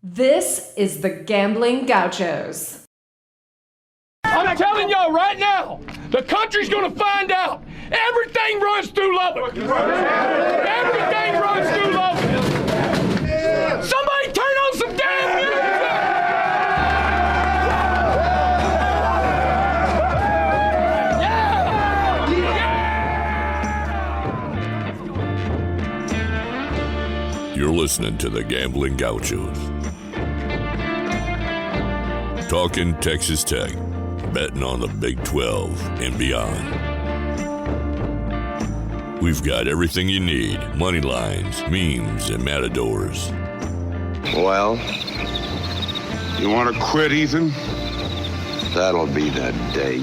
This is the Gambling Gauchos. I'm telling y'all right now, the country's gonna find out. Everything runs through Lubbock. Everything runs through Lubbock. Somebody turn on some damn music. You're listening to the Gambling Gauchos. Talking Texas Tech, betting on the Big 12 and beyond. We've got everything you need, money lines, memes, and matadors. Well, You want to quit, Ethan? that'll be the day.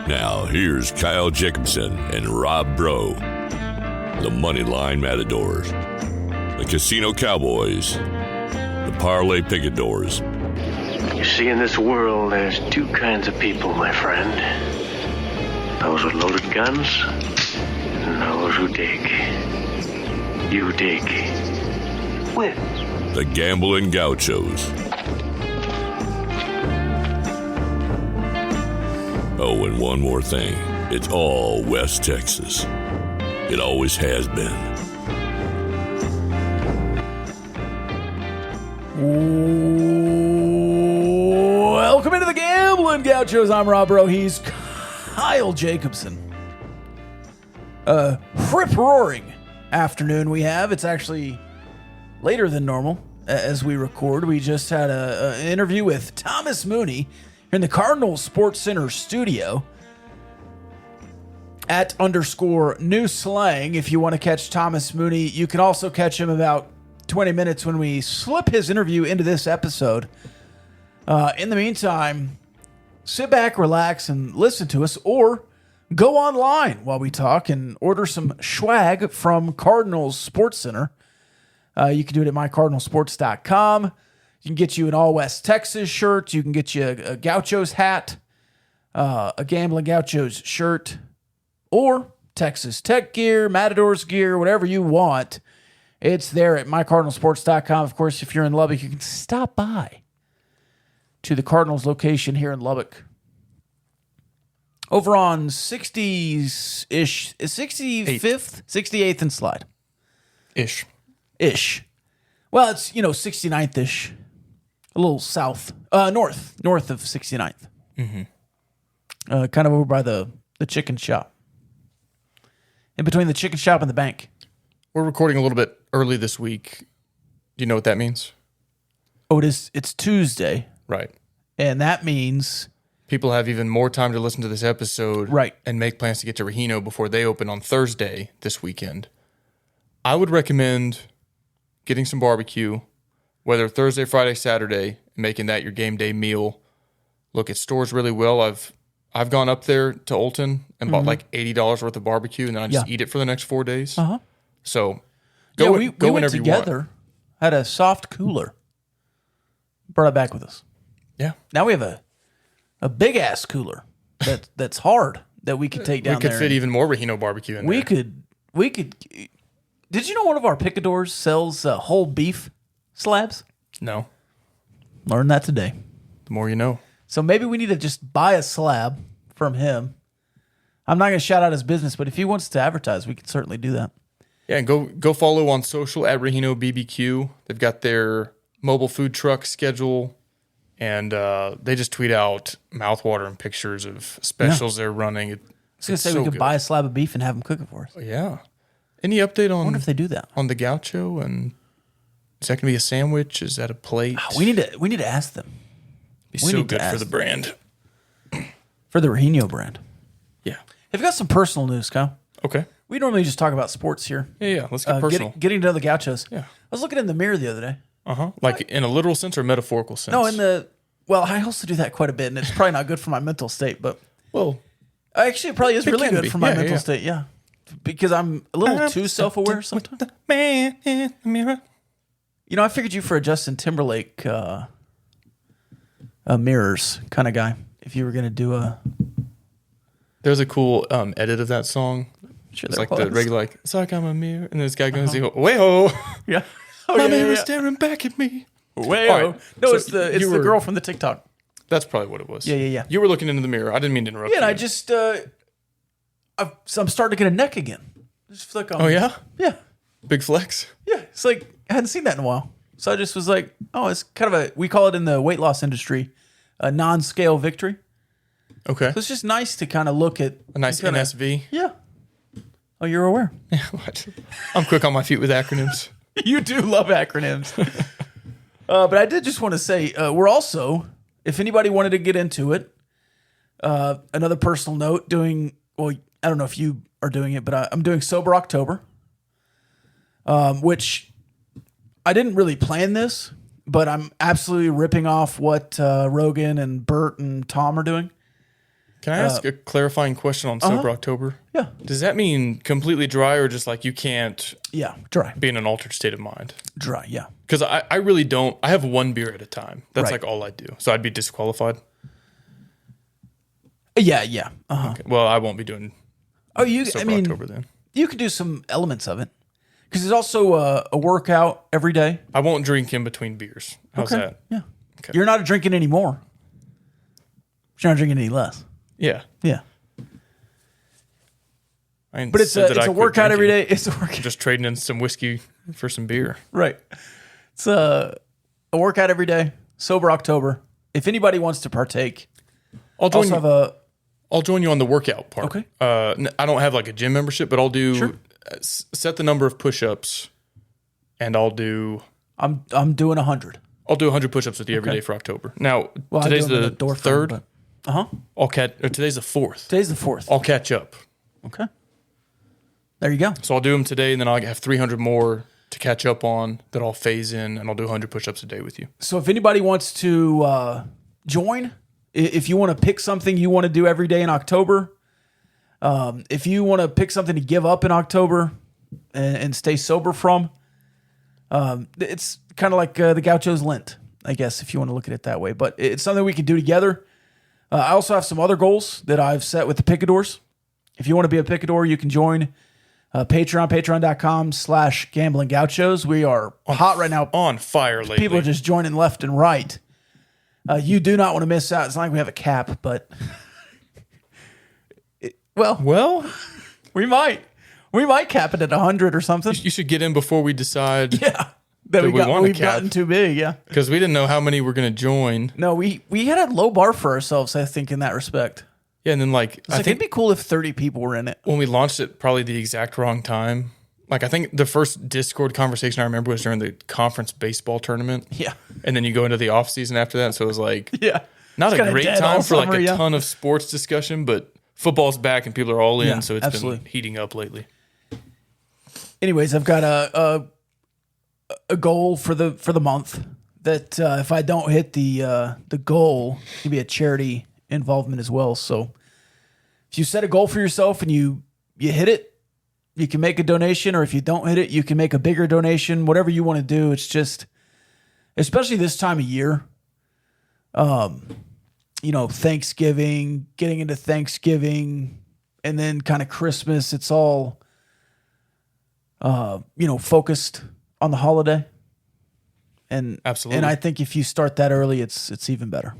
Now, here's Kyle Jacobson and Rob Bro, the Moneyline Matadors, the Casino Cowboys, the Parlay Picadors. You see, in this world, there's two kinds of people, my friend. Those with loaded guns, and those who dig. You dig. With The Gambling Gauchos. Oh, and one more thing. It's all West Texas. It always has been. Welcome into the Gambling Gauchos. I'm Rob Bro. He's Kyle Jacobson. Rip-roaring afternoon we have. It's actually later than normal as we record. We just had an interview with Thomas Mooney in the Cardinal Sports Center studio at _new Slang. If you want to catch Thomas Mooney, you can also catch him about 20 minutes when we slip his interview into this episode. In the meantime, sit back, relax, and listen to us, or go online while we talk and order some swag from Cardinals Sports Center. You can do it at mycardinalsports.com. You can get you an All West Texas shirt. You can get you a Gauchos hat, a Gambling Gauchos shirt, or Texas Tech gear, Matadors gear, whatever you want. It's there at mycardinalsports.com. Of course, if you're in Lubbock, you can stop by to the Cardinals location here in Lubbock. Over on 60-ish, 65th, 68th and Slide. Ish. Well, it's, 69th-ish. A little south, north of 69th. Mm-hmm. Kind of over by the chicken shop. In between the chicken shop and the bank. We're recording a little bit early this week. Do you know what that means? Oh, it's Tuesday. Right. And that means People have even more time to listen to this episode, right, and make plans to get to Rahino before they open on Thursday this weekend. I would recommend getting some barbecue, whether Thursday, Friday, Saturday, and making that your game day meal. Look, it stores really well. I've gone up there to Olton and bought like $80 worth of barbecue, and then I just eat it for the next 4 days. Uh-huh. So go we went whenever together, you want. had a soft cooler. Brought it back with us. Yeah. Now we have a big ass cooler that's hard that we could take down. We could there fit even more Rahino barbecue in there. We could. Did you know one of our picadors sells whole beef slabs? No. Learned that today. The more you know. So maybe we need to just buy a slab from him. I'm not going to shout out his business, but if he wants to advertise, we can certainly do that. Yeah, and go follow on social at Rahino BBQ. They've got their mobile food truck schedule, and they just tweet out mouthwatering pictures of specials they're running. I was going to say we could buy a slab of beef and have him cook it for us. Yeah. Any update on? I wonder if they do that on the gaucho, and is that going to be a sandwich? Is that a plate? Oh, we need to ask them. Be so good for the brand. For the Rahino brand. Yeah. I've got some personal news, Kyle. Okay. We normally just talk about sports here. Yeah. Let's get personal. Getting to know the Gauchos. Yeah. I was looking in the mirror the other day. Like in a literal sense or metaphorical sense? No, well, I also do that quite a bit, and it's probably not good for my mental state, but well, actually, it probably is really good for my mental yeah. state. Yeah, because I'm a little too self-aware sometimes. The man in the mirror. I figured you for a Justin Timberlake mirrors kind of guy. If you were going to do a... There's a cool edit of that song. Sure, it's like the regular, it's like I'm a mirror. And this guy goes, way-ho. Yeah. My mirror's staring back at me. Way All right, No, so it's the you were- girl from the TikTok. That's probably what it was. Yeah. You were looking into the mirror. I didn't mean to interrupt Yeah, you. and I just so I'm starting to get a neck again. Just flick on. Oh, yeah? Yeah. Big flex? Yeah. It's like I hadn't seen that in a while. So I just was like, oh, it's kind of we call it in the weight loss industry a non-scale victory. Okay. So it's just nice to kind of look at A nice kinda- NSV. Yeah. Oh, you're aware. I'm quick on my feet with acronyms. You do love acronyms. But I did just want to say we're also, if anybody wanted to get into it, another personal note, I don't know if you are doing it, but I'm doing Sober October, which I didn't really plan this, but I'm absolutely ripping off what Rogan and Bert and Tom are doing. Can I ask a clarifying question on Sober October? Yeah. Does that mean completely dry or just like you can't Yeah, dry. be in an altered state of mind? Dry, yeah. Because I really don't. I have one beer at a time. That's Right. like all I do. So I'd be disqualified. Yeah. Uh-huh. Okay. Well, I won't be doing Oh, Sober October then. you could do some elements of it. Because there's also a workout every day. I won't drink in between beers. How's that? Yeah. Okay. You're not drinking anymore. You're not drinking any less. Yeah. Yeah. I ain't But it's said that I a quit workout every drinking. day. It's a workout. Just trading in some whiskey for some beer. Right. It's a workout every day. Sober October. If anybody wants to partake, I'll join also you. have a I'll join you on the workout part. Okay. I don't have like a gym membership, but I'll do Sure. Set the number of push-ups, and I'll do I'm doing 100. 100 push-ups with you every day for October. Now Well, I today's do 'em in the a door third. frame, but- I'll catch. Or today's the fourth. Today's the 4th. I'll catch up. Okay. There you go. So I'll do them today, and then I'll have 300 more to catch up on that I'll phase in, and I'll do 100 push-ups a day with you. So if anybody wants to join, if you want to pick something you want to do every day in October, if you want to pick something to give up in October and stay sober from, it's kind of like the Gaucho's Lent, I guess, if you want to look at it that way. But it's something we can do together. I also have some other goals that I've set with the Picadors. If you want to be a Picador, you can join patreon.com/gambling gauchos. We are hot right now. On fire lately. People are just joining left and right. You do not want to miss out. It's not like we have a cap, but well, we might cap it at 100 or something. you should get in before we decide. Yeah, that we want a we've cap. gotten too big. Yeah, Because we didn't know how many were going to join. no, we had a low bar for ourselves. I think in that respect, Yeah, and then I think it'd be cool if 30 people were in it. when we launched it, probably the exact wrong time. Like I think the first Discord conversation I remember was during the conference baseball tournament. Yeah, And then you go into the off season after that. So it was like yeah. not It's a kinda great dead time all for like summer, a yeah. ton of sports discussion, but football's back and people are all in. Yeah, So it's absolutely. been heating up lately. Anyways, I've got a goal for the month that if I don't hit the goal, it can be a charity involvement as well. So if you set a goal for yourself and you hit it, you can make a donation, or if you don't hit it, you can make a bigger donation. Whatever you want to do, it's just, especially this time of year. Thanksgiving, getting into Thanksgiving, and then kind of Christmas. It's all focused on the holiday. And Absolutely. And I think if you start that early, it's even better.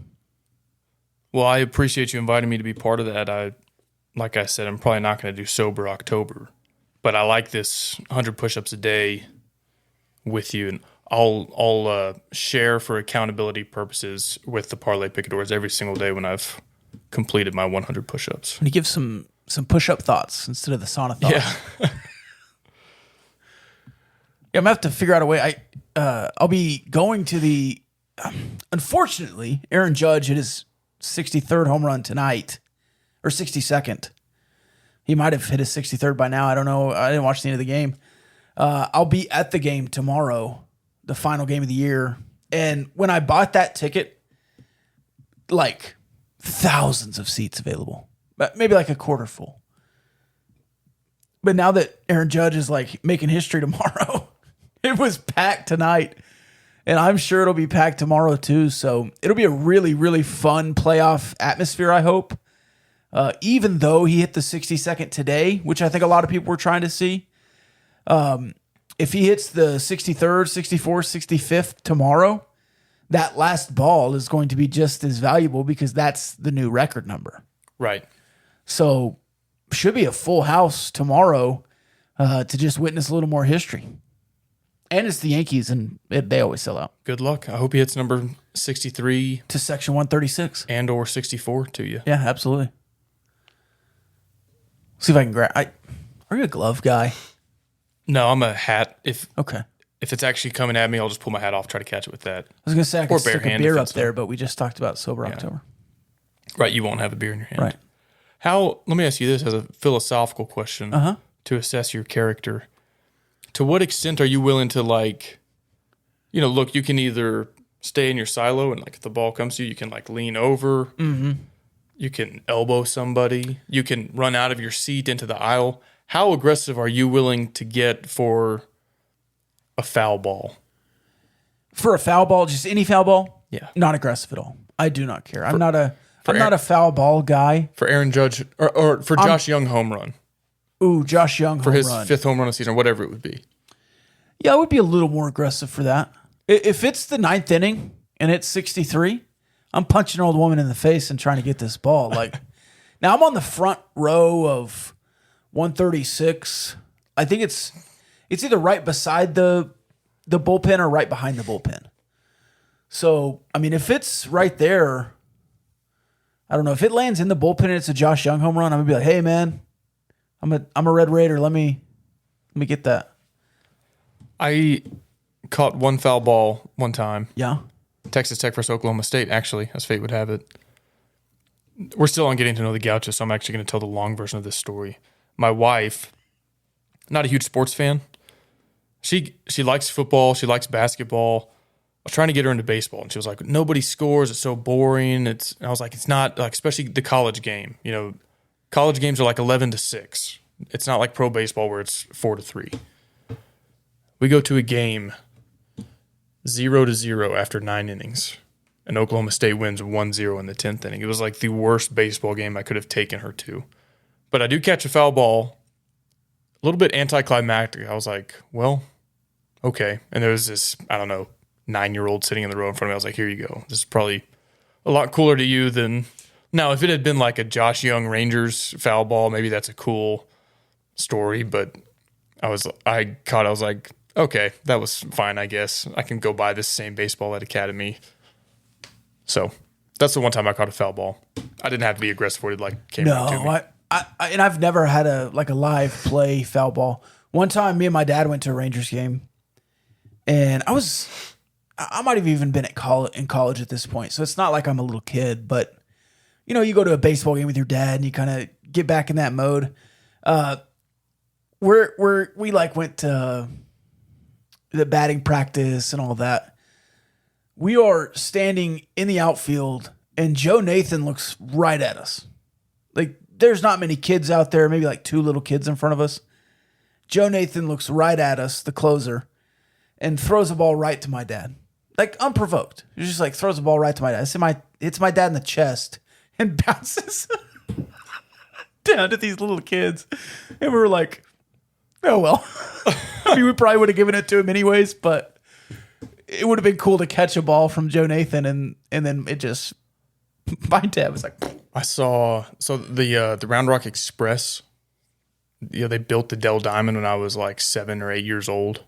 Well, I appreciate you inviting me to be part of that. Like I said, I'm probably not going to do Sober October, but I like this 100 push-ups a day with you, and I'll share for accountability purposes with the Parlay Picadors every single day when I've completed my 100 push-ups. And you give some push-up thoughts instead of the sauna thoughts. Yeah. Yeah, I'm gonna have to figure out a way. I'll be going to the. Unfortunately, Aaron Judge hit his 63rd home run tonight, or 62nd. He might have hit his 63rd by now. I don't know. I didn't watch the end of the game. I'll be at the game tomorrow, the final game of the year. And when I bought that ticket, like thousands of seats available, but maybe like a quarter full. But now that Aaron Judge is like making history tomorrow, it was packed tonight, and I'm sure it'll be packed tomorrow too. So it'll be a really, really fun playoff atmosphere, I hope. Even though he hit the 62nd today, which I think a lot of people were trying to see. if he hits the 63rd, 64th, 65th tomorrow, that last ball is going to be just as valuable because that's the new record number. Right. So should be a full house tomorrow to just witness a little more history. And it's the Yankees, and they always sell out. Good luck. I hope he hits number 63 to section 136 and or 64 to you. Yeah, absolutely. See if I can grab. Are you a glove guy? No, I'm a hat. If it's actually coming at me, I'll just pull my hat off, try to catch it with that. I was going to say I could stick a beer up there, but we just talked about sober October. Right, you won't have a beer in your hand. Right. Let me ask you this as a philosophical question to assess your character. To what extent are you willing to, like, look, you can either stay in your silo and, like, if the ball comes to you, you can, like, lean over. Mm-hmm. You can elbow somebody. You can run out of your seat into the aisle. How aggressive are you willing to get for a foul ball? For a foul ball, just any foul ball? Yeah. Not aggressive at all. I do not care. I'm not a foul ball guy. For Aaron Judge or for Josh Young home run. Ooh, Josh Young for his fifth home run of the season, or whatever it would be. Yeah, I would be a little more aggressive for that. If it's the 9th inning and it's 63, I'm punching an old woman in the face and trying to get this ball. Like, now I'm on the front row of 136. I think it's either right beside the bullpen or right behind the bullpen. So, I mean, if it's right there, I don't know. If it lands in the bullpen and it's a Josh Young home run, I'm gonna be like, hey man, I'm a Red Raider. Let me get that. I caught one foul ball one time. Yeah. Texas Tech versus Oklahoma State, actually, as fate would have it. We're still on getting to know the Gauchos, so I'm actually going to tell the long version of this story. My wife, not a huge sports fan. She likes football. She likes basketball. I was trying to get her into baseball, and she was like, nobody scores. It's so boring. And I was like, it's not, like, especially the college game. College games are like 11-6. It's not like pro baseball where it's 4-3. We go to a game 0-0 after 9 innings, and Oklahoma State wins 1-0 in the 10th inning. It was like the worst baseball game I could have taken her to. But I do catch a foul ball, a little bit anticlimactic. I was like, well, okay. And there was this, 9-year-old sitting in the row in front of me. I was like, here you go. This is probably a lot cooler to you than... Now, if it had been like a Josh Young Rangers foul ball, maybe that's a cool story. But I was like, okay, that was fine, I guess. I can go buy this same baseball at Academy. So that's the one time I caught a foul ball. I didn't have to be aggressive where it came right to me. And I've never had a live play foul ball. One time, me and my dad went to a Rangers game, and I might have even been in college at this point. So it's not like I'm a little kid, but you go to a baseball game with your dad and you kind of get back in that mode. We went to the batting practice and all that. We are standing in the outfield and Joe Nathan looks right at us. Like, there's not many kids out there, maybe like 2 little kids in front of us. Joe Nathan looks right at us, the closer, and throws a ball right to my dad. Like, unprovoked. He just throws a ball right to my dad. It's my dad in the chest and bounces down to these little kids. And we were like, oh, well. I mean, we probably would have given it to him anyways, but it would have been cool to catch a ball from Joe Nathan, and then it just... My dad was like... I saw... So the Round Rock Express, they built the Dell Diamond when I was like 7 or 8 years old.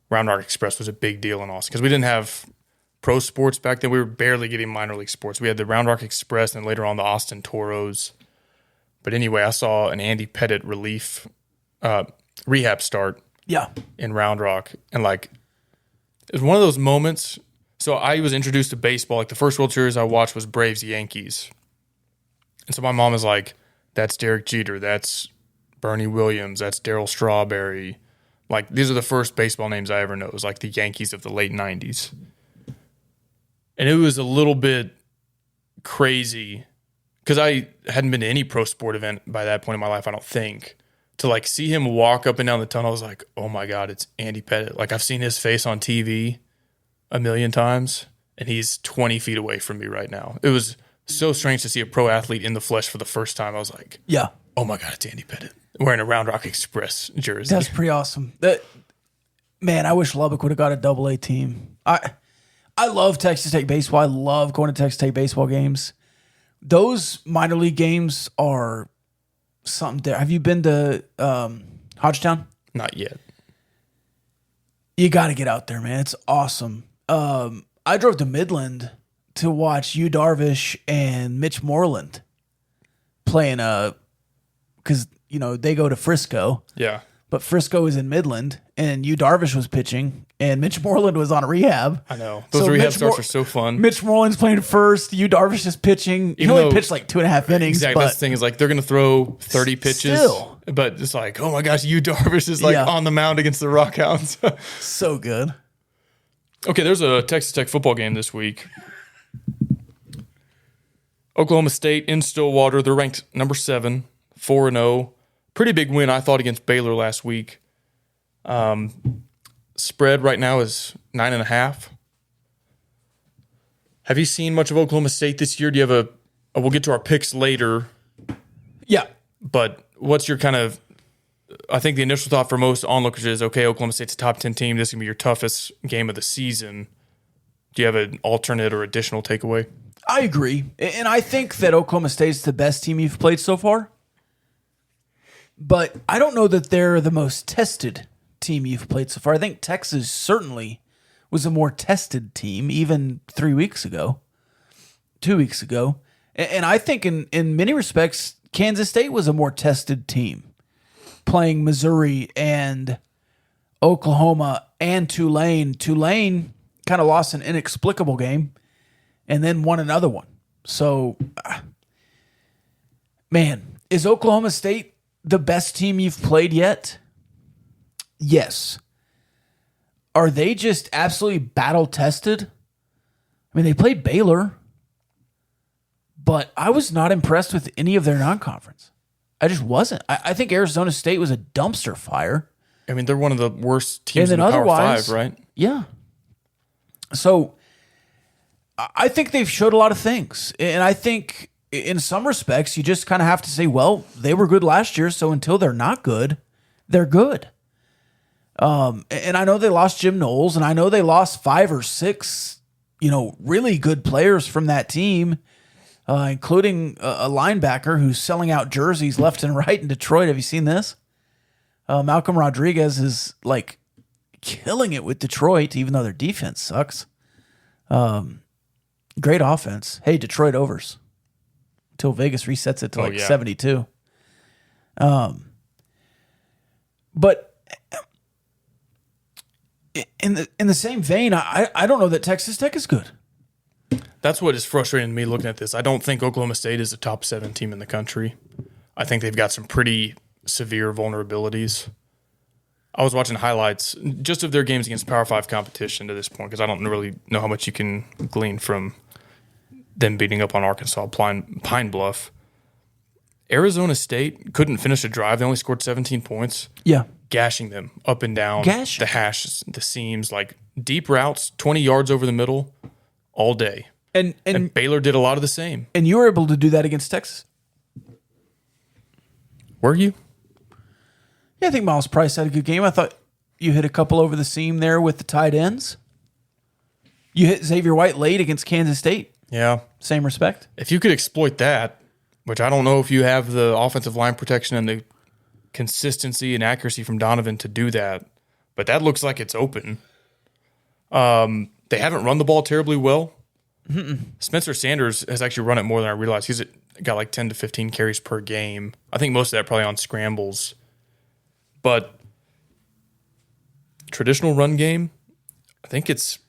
Round Rock Express was a big deal in Austin because we didn't have pro sports back then. We were barely getting minor league sports. We had the Round Rock Express and later on the Austin Toros. But anyway, I saw an Andy Pettit rehab start in Round Rock. And it was one of those moments. So I was introduced to baseball. The first World Series I watched was Braves Yankees. And so my mom is like, that's Derek Jeter. That's Bernie Williams. That's Darryl Strawberry. These are the first baseball names I ever know. It was the Yankees of the late 90s. And it was a little bit crazy because I hadn't been to any pro sport event by that point in my life, I don't think. To see him walk up and down the tunnel, I was like, oh my God, it's Andy Pettit. I've seen his face on TV a million times, and he's 20 feet away from me right now. It was so strange to see a pro athlete in the flesh for the first time. I was like, oh my God, it's Andy Pettit wearing a Round Rock Express jersey. That's pretty awesome. Man, I wish Lubbock would have got a double-A team. I love Texas Tech baseball. I love going to Texas Tech baseball games. Those minor league games are something there. Have you been to Hodgetown? Not yet. You got to get out there, man. It's awesome. I drove to Midland to watch Yu Darvish and Mitch Moreland playing because they go to Frisco. Yeah. But Frisco is in Midland, and Yu Darvish was pitching, and Mitch Moreland was on a rehab. I know. Those rehab starts are so fun. Mitch Moreland's playing first. Yu Darvish is pitching. He only pitched like 2.5 innings. Exactly. That's the thing is like they're going to throw 30 pitches. Still. But it's like, oh my gosh, Yu Darvish is like on the mound against the Rockhounds. So good. Okay, there's a Texas Tech football game this week. Oklahoma State in Stillwater. They're ranked number 7, 4-0. Pretty big win, I thought, against Baylor last week. Spread right now is 9.5. Have you seen much of Oklahoma State this year? Do you have we'll get to our picks later. Yeah. But what's your kind of, I think the initial thought for most onlookers is, okay, Oklahoma State's a top 10 team. This is going to be your toughest game of the season. Do you have an alternate or additional takeaway? I agree. And I think that Oklahoma State's the best team you've played so far. But I don't know that they're the most tested team you've played so far. I think Texas certainly was a more tested team even 2 weeks ago. And I think in many respects, Kansas State was a more tested team, playing Missouri and Oklahoma and Tulane. Tulane kind of lost an inexplicable game and then won another one. So, man, is Oklahoma State the best team you've played yet? Yes. Are they just absolutely battle-tested? I mean, they played Baylor, but I was not impressed with any of their non-conference. I just wasn't. I think Arizona State was a dumpster fire. I mean, they're one of the worst teams in the Power 5, right? Yeah. So I think they've showed a lot of things. And I think in some respects, you just kind of have to say, well, they were good last year, so until they're not good, they're good. And I know they lost Jim Knowles, and I know they lost 5 or 6, really good players from that team, including a linebacker who's selling out jerseys left and right in Detroit. Have you seen this? Malcolm Rodriguez is like killing it with Detroit, even though their defense sucks. Great offense. Hey, Detroit overs until Vegas resets it to 72. But in the same vein, I don't know that Texas Tech is good. That's what is frustrating to me looking at this. I don't think Oklahoma State is a top 7 team in the country. I think they've got some pretty severe vulnerabilities. I was watching highlights just of their games against Power 5 competition to this point because I don't really know how much you can glean from them beating up on Arkansas, Pine Bluff. Arizona State couldn't finish a drive. They only scored 17 points. Yeah. Gashing them up and down. The hash, the seams, like deep routes, 20 yards over the middle all day. And Baylor did a lot of the same. And you were able to do that against Texas? Were you? Yeah, I think Miles Price had a good game. I thought you hit a couple over the seam there with the tight ends. You hit Xavier White late against Kansas State. Yeah. Same respect. If you could exploit that, which I don't know if you have the offensive line protection and the consistency and accuracy from Donovan to do that, but that looks like it's open. They haven't run the ball terribly well. Mm-mm. Spencer Sanders has actually run it more than I realized. He's got like 10 to 15 carries per game. I think most of that probably on scrambles. But traditional run game, I think it's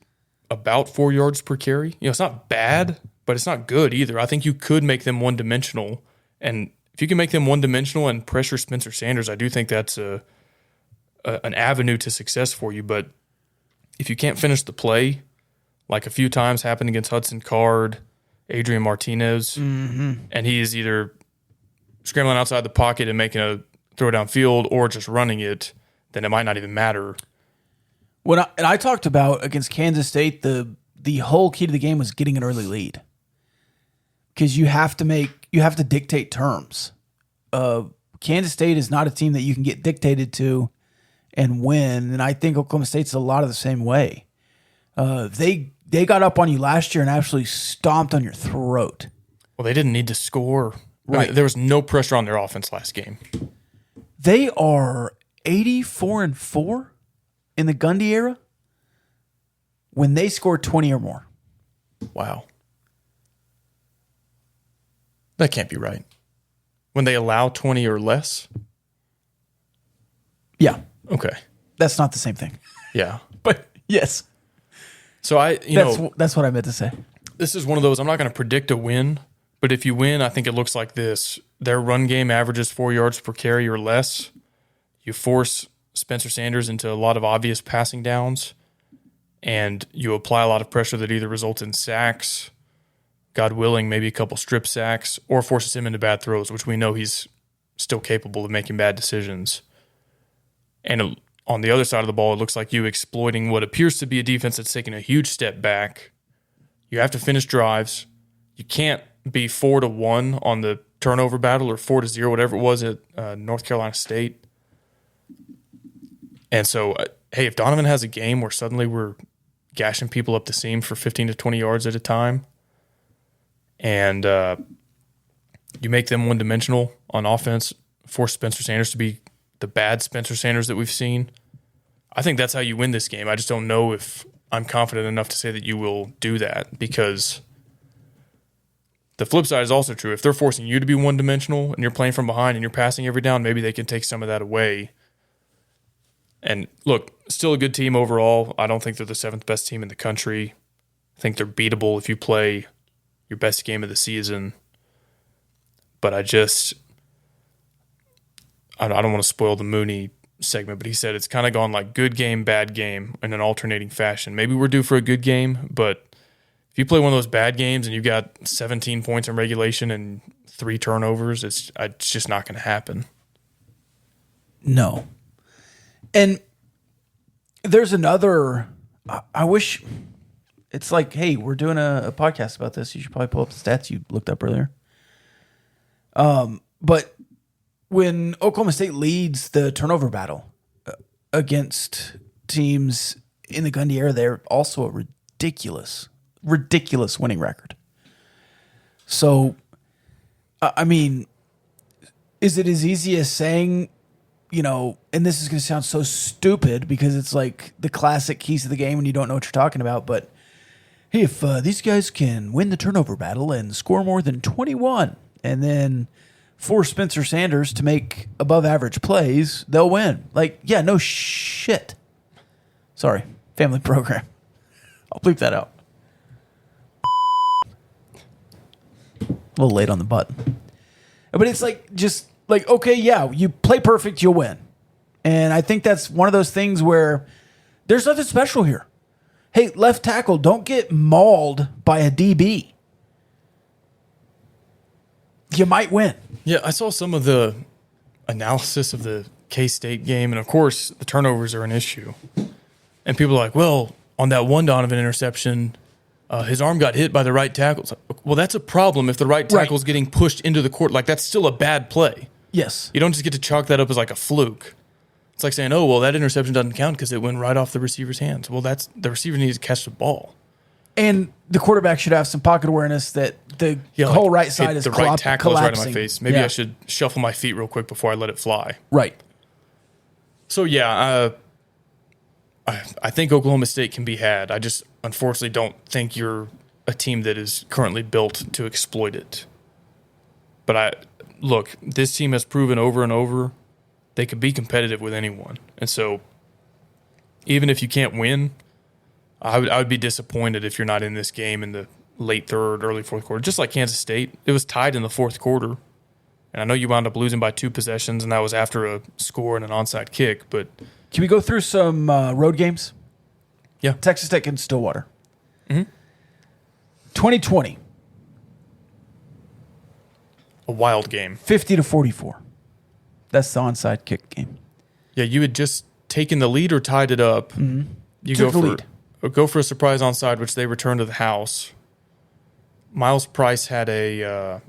about 4 yards per carry. It's not bad, but it's not good either. I think you could make them one-dimensional. And if you can make them one-dimensional and pressure Spencer Sanders, I do think that's an avenue to success for you. But if you can't finish the play, like a few times happened against Hudson Card, Adrian Martinez, and he is either scrambling outside the pocket and making a throw downfield or just running it, then it might not even matter. And I talked about against Kansas State, the whole key to the game was getting an early lead. Because you have to dictate terms. Kansas State is not a team that you can get dictated to and win. And I think Oklahoma State's a lot of the same way. They got up on you last year and actually stomped on your throat. Well, they didn't need to score. Right. I mean, there was no pressure on their offense last game. They are 84-4 in the Gundy era when they scored 20 or more. Wow. That can't be right. When they allow 20 or less? Yeah. Okay. That's not the same thing. Yeah. But yes. So that's what I meant to say. This is one of those, I'm not going to predict a win, but if you win, I think it looks like this. Their run game averages 4 yards per carry or less. You force Spencer Sanders into a lot of obvious passing downs, and you apply a lot of pressure that either results in sacks, God willing, maybe a couple strip sacks, or forces him into bad throws, which we know he's still capable of making bad decisions. And on the other side of the ball, it looks like you exploiting what appears to be a defense that's taking a huge step back. You have to finish drives. You can't be 4-1 on the turnover battle or 4-0, whatever it was at North Carolina State. And so, hey, if Donovan has a game where suddenly we're gashing people up the seam for 15 to 20 yards at a time, and you make them one-dimensional on offense, force Spencer Sanders to be the bad Spencer Sanders that we've seen, I think that's how you win this game. I just don't know if I'm confident enough to say that you will do that, because the flip side is also true. If they're forcing you to be one-dimensional and you're playing from behind and you're passing every down, maybe they can take some of that away. And look, still a good team overall. I don't think they're the 7th best team in the country. I think they're beatable if you play your best game of the season. But I don't want to spoil the Mooney segment, but he said it's kind of gone like good game, bad game in an alternating fashion. Maybe we're due for a good game, but if you play one of those bad games and you've got 17 points in regulation and 3 turnovers, it's just not going to happen. No. And there's another, I wish, it's like, hey, we're doing a podcast about this. You should probably pull up the stats you looked up earlier. But when Oklahoma State leads the turnover battle against teams in the Gundy era, they're also a ridiculous winning record. So, I mean, is it as easy as saying, and this is going to sound so stupid because it's like the classic keys to the game when you don't know what you're talking about, but hey, if these guys can win the turnover battle and score more than 21 and then force Spencer Sanders to make above average plays, they'll win. Like, yeah, no shit. Sorry, family program. I'll bleep that out. A little late on the button. But it's like, just like, okay, yeah, you play perfect, you'll win. And I think that's one of those things where there's nothing special here. Hey, left tackle, don't get mauled by a DB. You might win. Yeah, I saw some of the analysis of the K-State game, and of course, the turnovers are an issue. And people are like, well, on that one Donovan interception, his arm got hit by the right tackle. Like, well, that's a problem if the right tackle's getting pushed into the court. Like, that's still a bad play. Yes. You don't just get to chalk that up as like a fluke. It's like saying, oh, well, that interception doesn't count because it went right off the receiver's hands. Well, the receiver needs to catch the ball. And the quarterback should have some pocket awareness that the whole right side is collapsing. The right tackle is right in my face. Maybe I should shuffle my feet real quick before I let it fly. Right. So, yeah, I think Oklahoma State can be had. I just unfortunately don't think you're a team that is currently built to exploit it. But look, this team has proven over and over they could be competitive with anyone. And so even if you can't win, I would be disappointed if you're not in this game in the late third, early fourth quarter. Just like Kansas State, it was tied in the fourth quarter. And I know you wound up losing by 2 possessions, and that was after a score and an onside kick. But can we go through some road games? Yeah. Texas Tech and Stillwater. 2020. A wild game. 50-44. That's the onside kick game. Yeah, you had just taken the lead or tied it up. Mm-hmm. You took the lead. Go for a surprise onside, which they returned to the house. Miles Price had an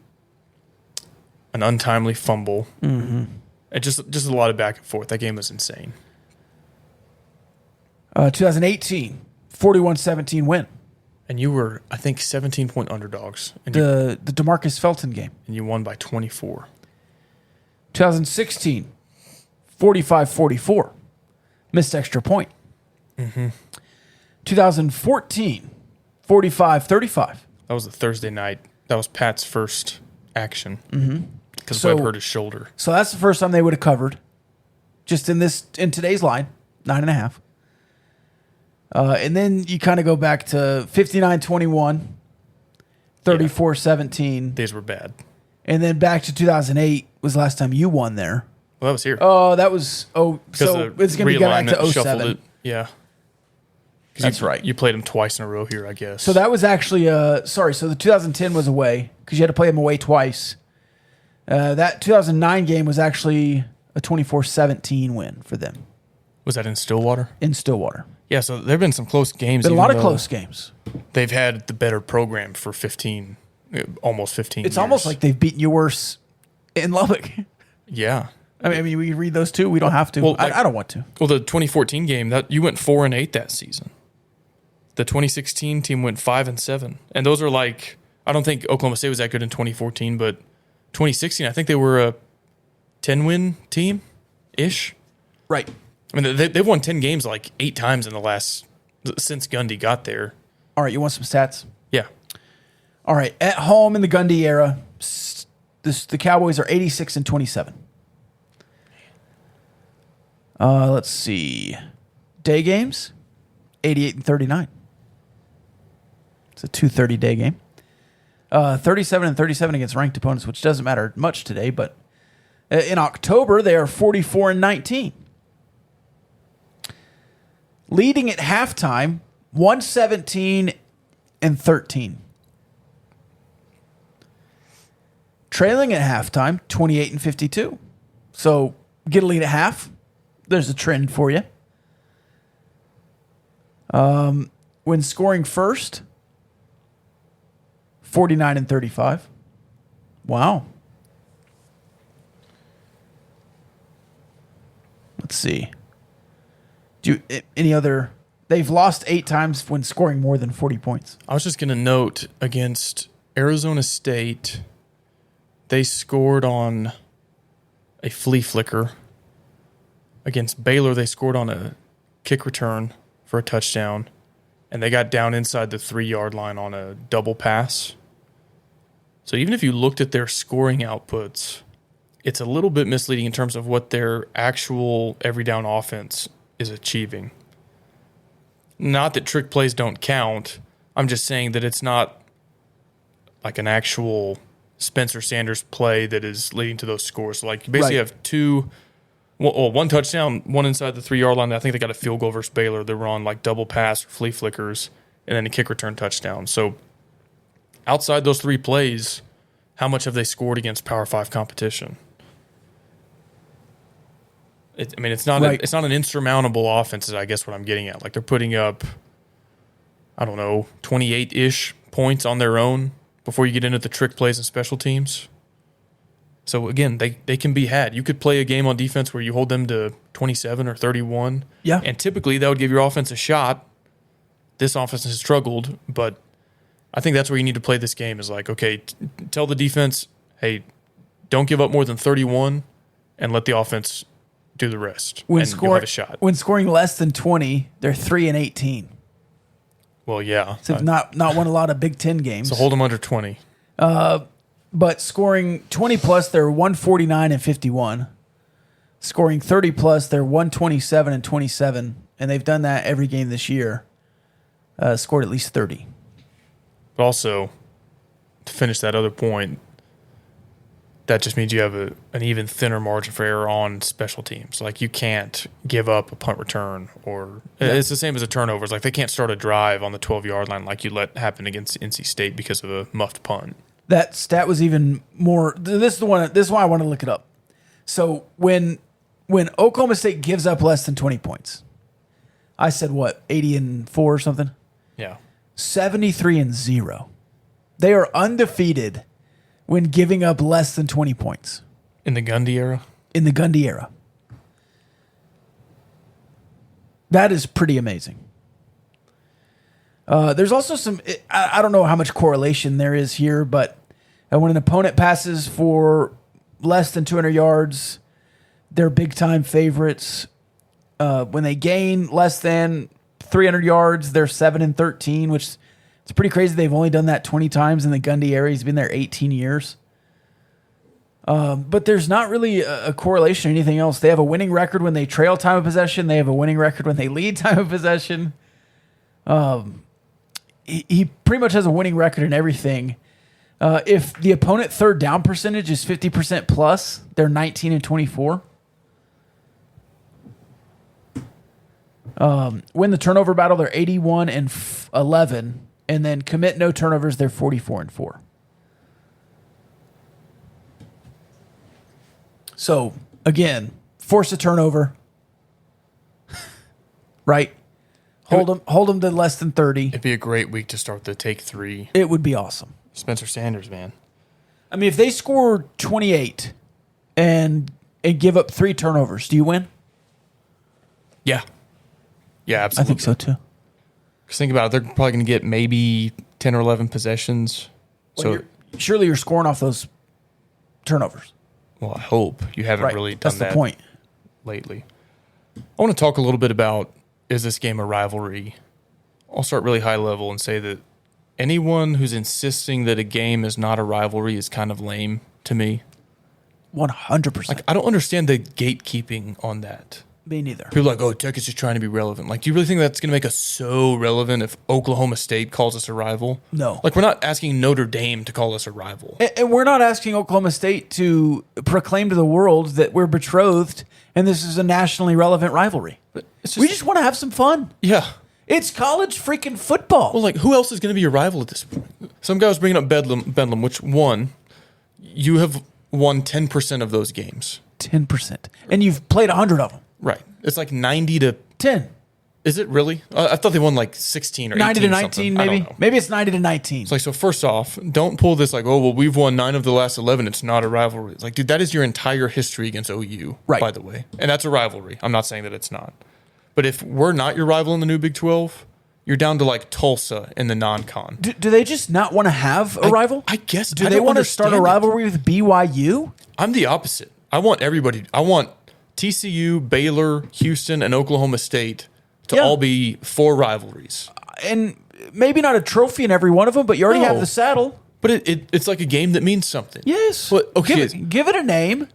untimely fumble. Mm-hmm. It just a lot of back and forth. That game was insane. 2018, 41-17 win. And you were, I think, 17-point underdogs. And The DeMarcus Felton game. you won by 24. 2016, 45-44. Missed extra point. 2014, 45-35. That was the Thursday night. That was Pat's first action. Because So- Webb hurt his shoulder. So that's the first time they would have covered. Just in today's line, 9.5. And then you kind of go back to 59-21, 34-17, These were bad. and then back to 2008 was the last time you won there. Well, that was here. Oh, that was so the it's going to go back to realignment shuffled 07. it. Yeah. 'Cause That's you, right. You played them twice in a row here, I guess. So that was actually so the 2010 was away because you had to play them away twice. That 2009 game was actually a 24-17 win for them was that in Stillwater? in Stillwater. Yeah, so there have been some close games. Been a even lot of though close games. They've had the better program for 15, almost 15 It's years. almost like they've beaten you worse in Lubbock. Yeah. I mean, we read those two. We don't have to. Well, like- I don't want to. Well, the 2014 game, that you went 4-8 that season. The 2016 team went 5-7. And those are like, I don't think Oklahoma State was that good in 2014, but 2016, I think they were a 10-win team-ish. Right. I mean, they've won 10 games like 8 times in the last, since Gundy got there. All right. You want some stats? Yeah. All right. At home in the Gundy era, the Cowboys are 86-27. Let's see. Day games, 88-39. It's a 2:30 day game. 37-37 against ranked opponents, which doesn't matter much today. But in October, they are 44-19. Leading at halftime, 117-13. Trailing at halftime, 28-52. So get a lead at half. There's a trend for you. When scoring first, 49-35. Wow. Let's see. Any other? They've lost 8 times when scoring more than 40 points. I was just going to note against Arizona State, they scored on a flea flicker. Against Baylor, they scored on a kick return for a touchdown. And they got down inside the 3-yard line on a double pass. So even if you looked at their scoring outputs, it's a little bit misleading in terms of what their actual every down offense is achieving. Not that trick plays don't count. I'm just saying that it's not like an actual Spencer Sanders play that is leading to those scores. So like you basically have one touchdown, one inside the 3-yard line. I think they got a field goal versus Baylor. They were on like double pass, flea flickers, and then a kick return touchdown. So outside those 3 plays, how much have they scored against Power 5 competition? It's not it's not an insurmountable offense, is I guess what I'm getting at. Like they're putting up, I don't know, 28-ish points on their own before you get into the trick plays and special teams. So again, they can be had. You could play a game on defense where you hold them to 27 or 31. Yeah. And typically that would give your offense a shot. This offense has struggled, but I think that's where you need to play this game is like, okay, tell the defense, hey, don't give up more than 31 and let the offense do the rest. You'll have a shot. When scoring less than 20, they're 3-18. Well, yeah. So not won a lot of Big Ten games. So hold them under 20. But scoring 20 plus, they're 149-51. Scoring 30 plus, they're 127-27, and they've done that every game this year. Scored at least 30. But also, to finish that other point, that just means you have an even thinner margin for error on special teams. Like you can't give up a punt return, or it's the same as a turnover. It's like they can't start a drive on the 12-yard line like you let happen against NC State because of a muffed punt. That stat was even more. This is why I want to look it up. So when Oklahoma State gives up less than 20 points, I said what, 80-4 or something? Yeah. 73-0. They are undefeated when giving up less than 20 points. In the Gundy era? In the Gundy era. That is pretty amazing. There's also some, I don't know how much correlation there is here, but when an opponent passes for less than 200 yards, they're big-time favorites. When they gain less than 300 yards, they're 7-13, which it's pretty crazy. They've only done that 20 times in the Gundy area. He's been there 18 years. But there's not really a correlation or anything else. They have a winning record when they trail time of possession. They have a winning record when they lead time of possession. He pretty much has a winning record in everything. If the opponent third down percentage is 50% plus, they're 19-24. Win the turnover battle, they're 81-11, and then commit no turnovers, they're 44-4. So again, force a turnover, right? Hold them to less than 30. It'd be a great week to start the take 3. It would be awesome. Spencer Sanders, man. I mean, if they score 28 and give up 3 turnovers, do you win? Yeah. Yeah, I absolutely. think so too. Because think about it, they're probably going to get maybe 10 or 11 possessions. Well, surely you're scoring off those turnovers. Well, I hope you haven't really done That's that the point. lately. I want to talk a little bit about, is this game a rivalry? I'll start really high level and say that anyone who's insisting that a game is not a rivalry is kind of lame to me. 100%. Like, I don't understand the gatekeeping on that. Me neither. People are like, oh, Tech is just trying to be relevant. Like, do you really think that's going to make us so relevant if Oklahoma State calls us a rival? No. Like, we're not asking Notre Dame to call us a rival. And we're not asking Oklahoma State to proclaim to the world that we're betrothed and this is a nationally relevant rivalry. We just want to have some fun. Yeah. It's college freaking football. Well, like, who else is going to be your rival at this point? Some guy was bringing up Bedlam, which you have won 10% of those games. 10%. And you've played 100 of them. Right. It's like 90 to 10. Is it really? I thought they won like 16 or 18 90 to 19, something. maybe. Maybe it's 90 to 19. It's like, so first off, don't pull this like, oh, well, we've won 9 of the last 11. It's not a rivalry. It's like, dude, that is your entire history against OU, right, by the way. And that's a rivalry. I'm not saying that it's not. But if we're not your rival in the new Big 12, you're down to like Tulsa in the non-con. Do they just not want to have a rival? I guess. Do they want to start a rivalry with BYU? I'm the opposite. I want everybody. I want TCU, Baylor, Houston, and Oklahoma State to all be 4 rivalries. And maybe not a trophy in every one of them, but you already have the saddle. But it's like a game that means something. Yes. But, okay, give it a name.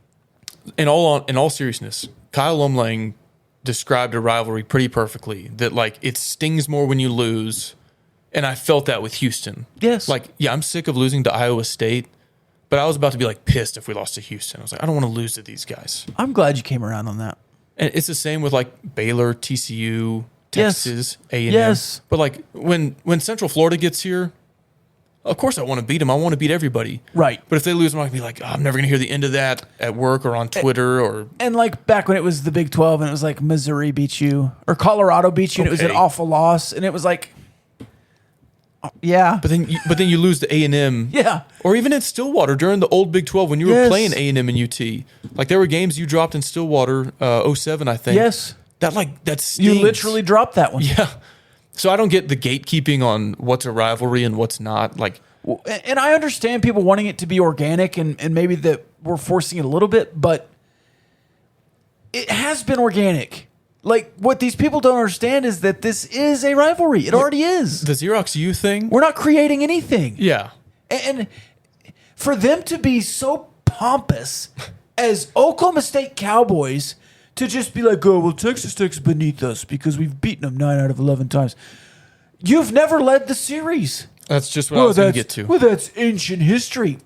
In all seriousness, Kyle Lumlang described a rivalry pretty perfectly. That like it stings more when you lose, and I felt that with Houston. Yes. Like, yeah, I'm sick of losing to Iowa State, but I was about to be like pissed if we lost to Houston. I was like, I don't want to lose to these guys. I'm glad you came around on that. And it's the same with like Baylor, TCU, Texas, A&M. Yes. But like when Central Florida gets here, of course I want to beat them. I want to beat everybody. Right. But if they lose, I'm not going to be like, oh, I'm never going to hear the end of that at work or on Twitter or. And like back when it was the Big 12 and it was like Missouri beat you or Colorado beat you and it was an awful loss and it was like, yeah. But then you lose to A&M. Yeah. Or even in Stillwater during the old Big 12 when you were playing A&M and UT. Like there were games you dropped in Stillwater, 07, I think. Yes. That stings. You literally dropped that one. Yeah. So I don't get the gatekeeping on what's a rivalry and what's not. Like, and I understand people wanting it to be organic and maybe that we're forcing it a little bit, but it has been organic. Like, what these people don't understand is that this is a rivalry. It already is. The Xerox U thing? We're not creating anything. Yeah. And for them to be so pompous as Oklahoma State Cowboys to just be like, oh, well, Texas Tech's beneath us because we've beaten them 9 out of 11 times. You've never led the series. That's just what I was going to get to. Well, that's ancient history.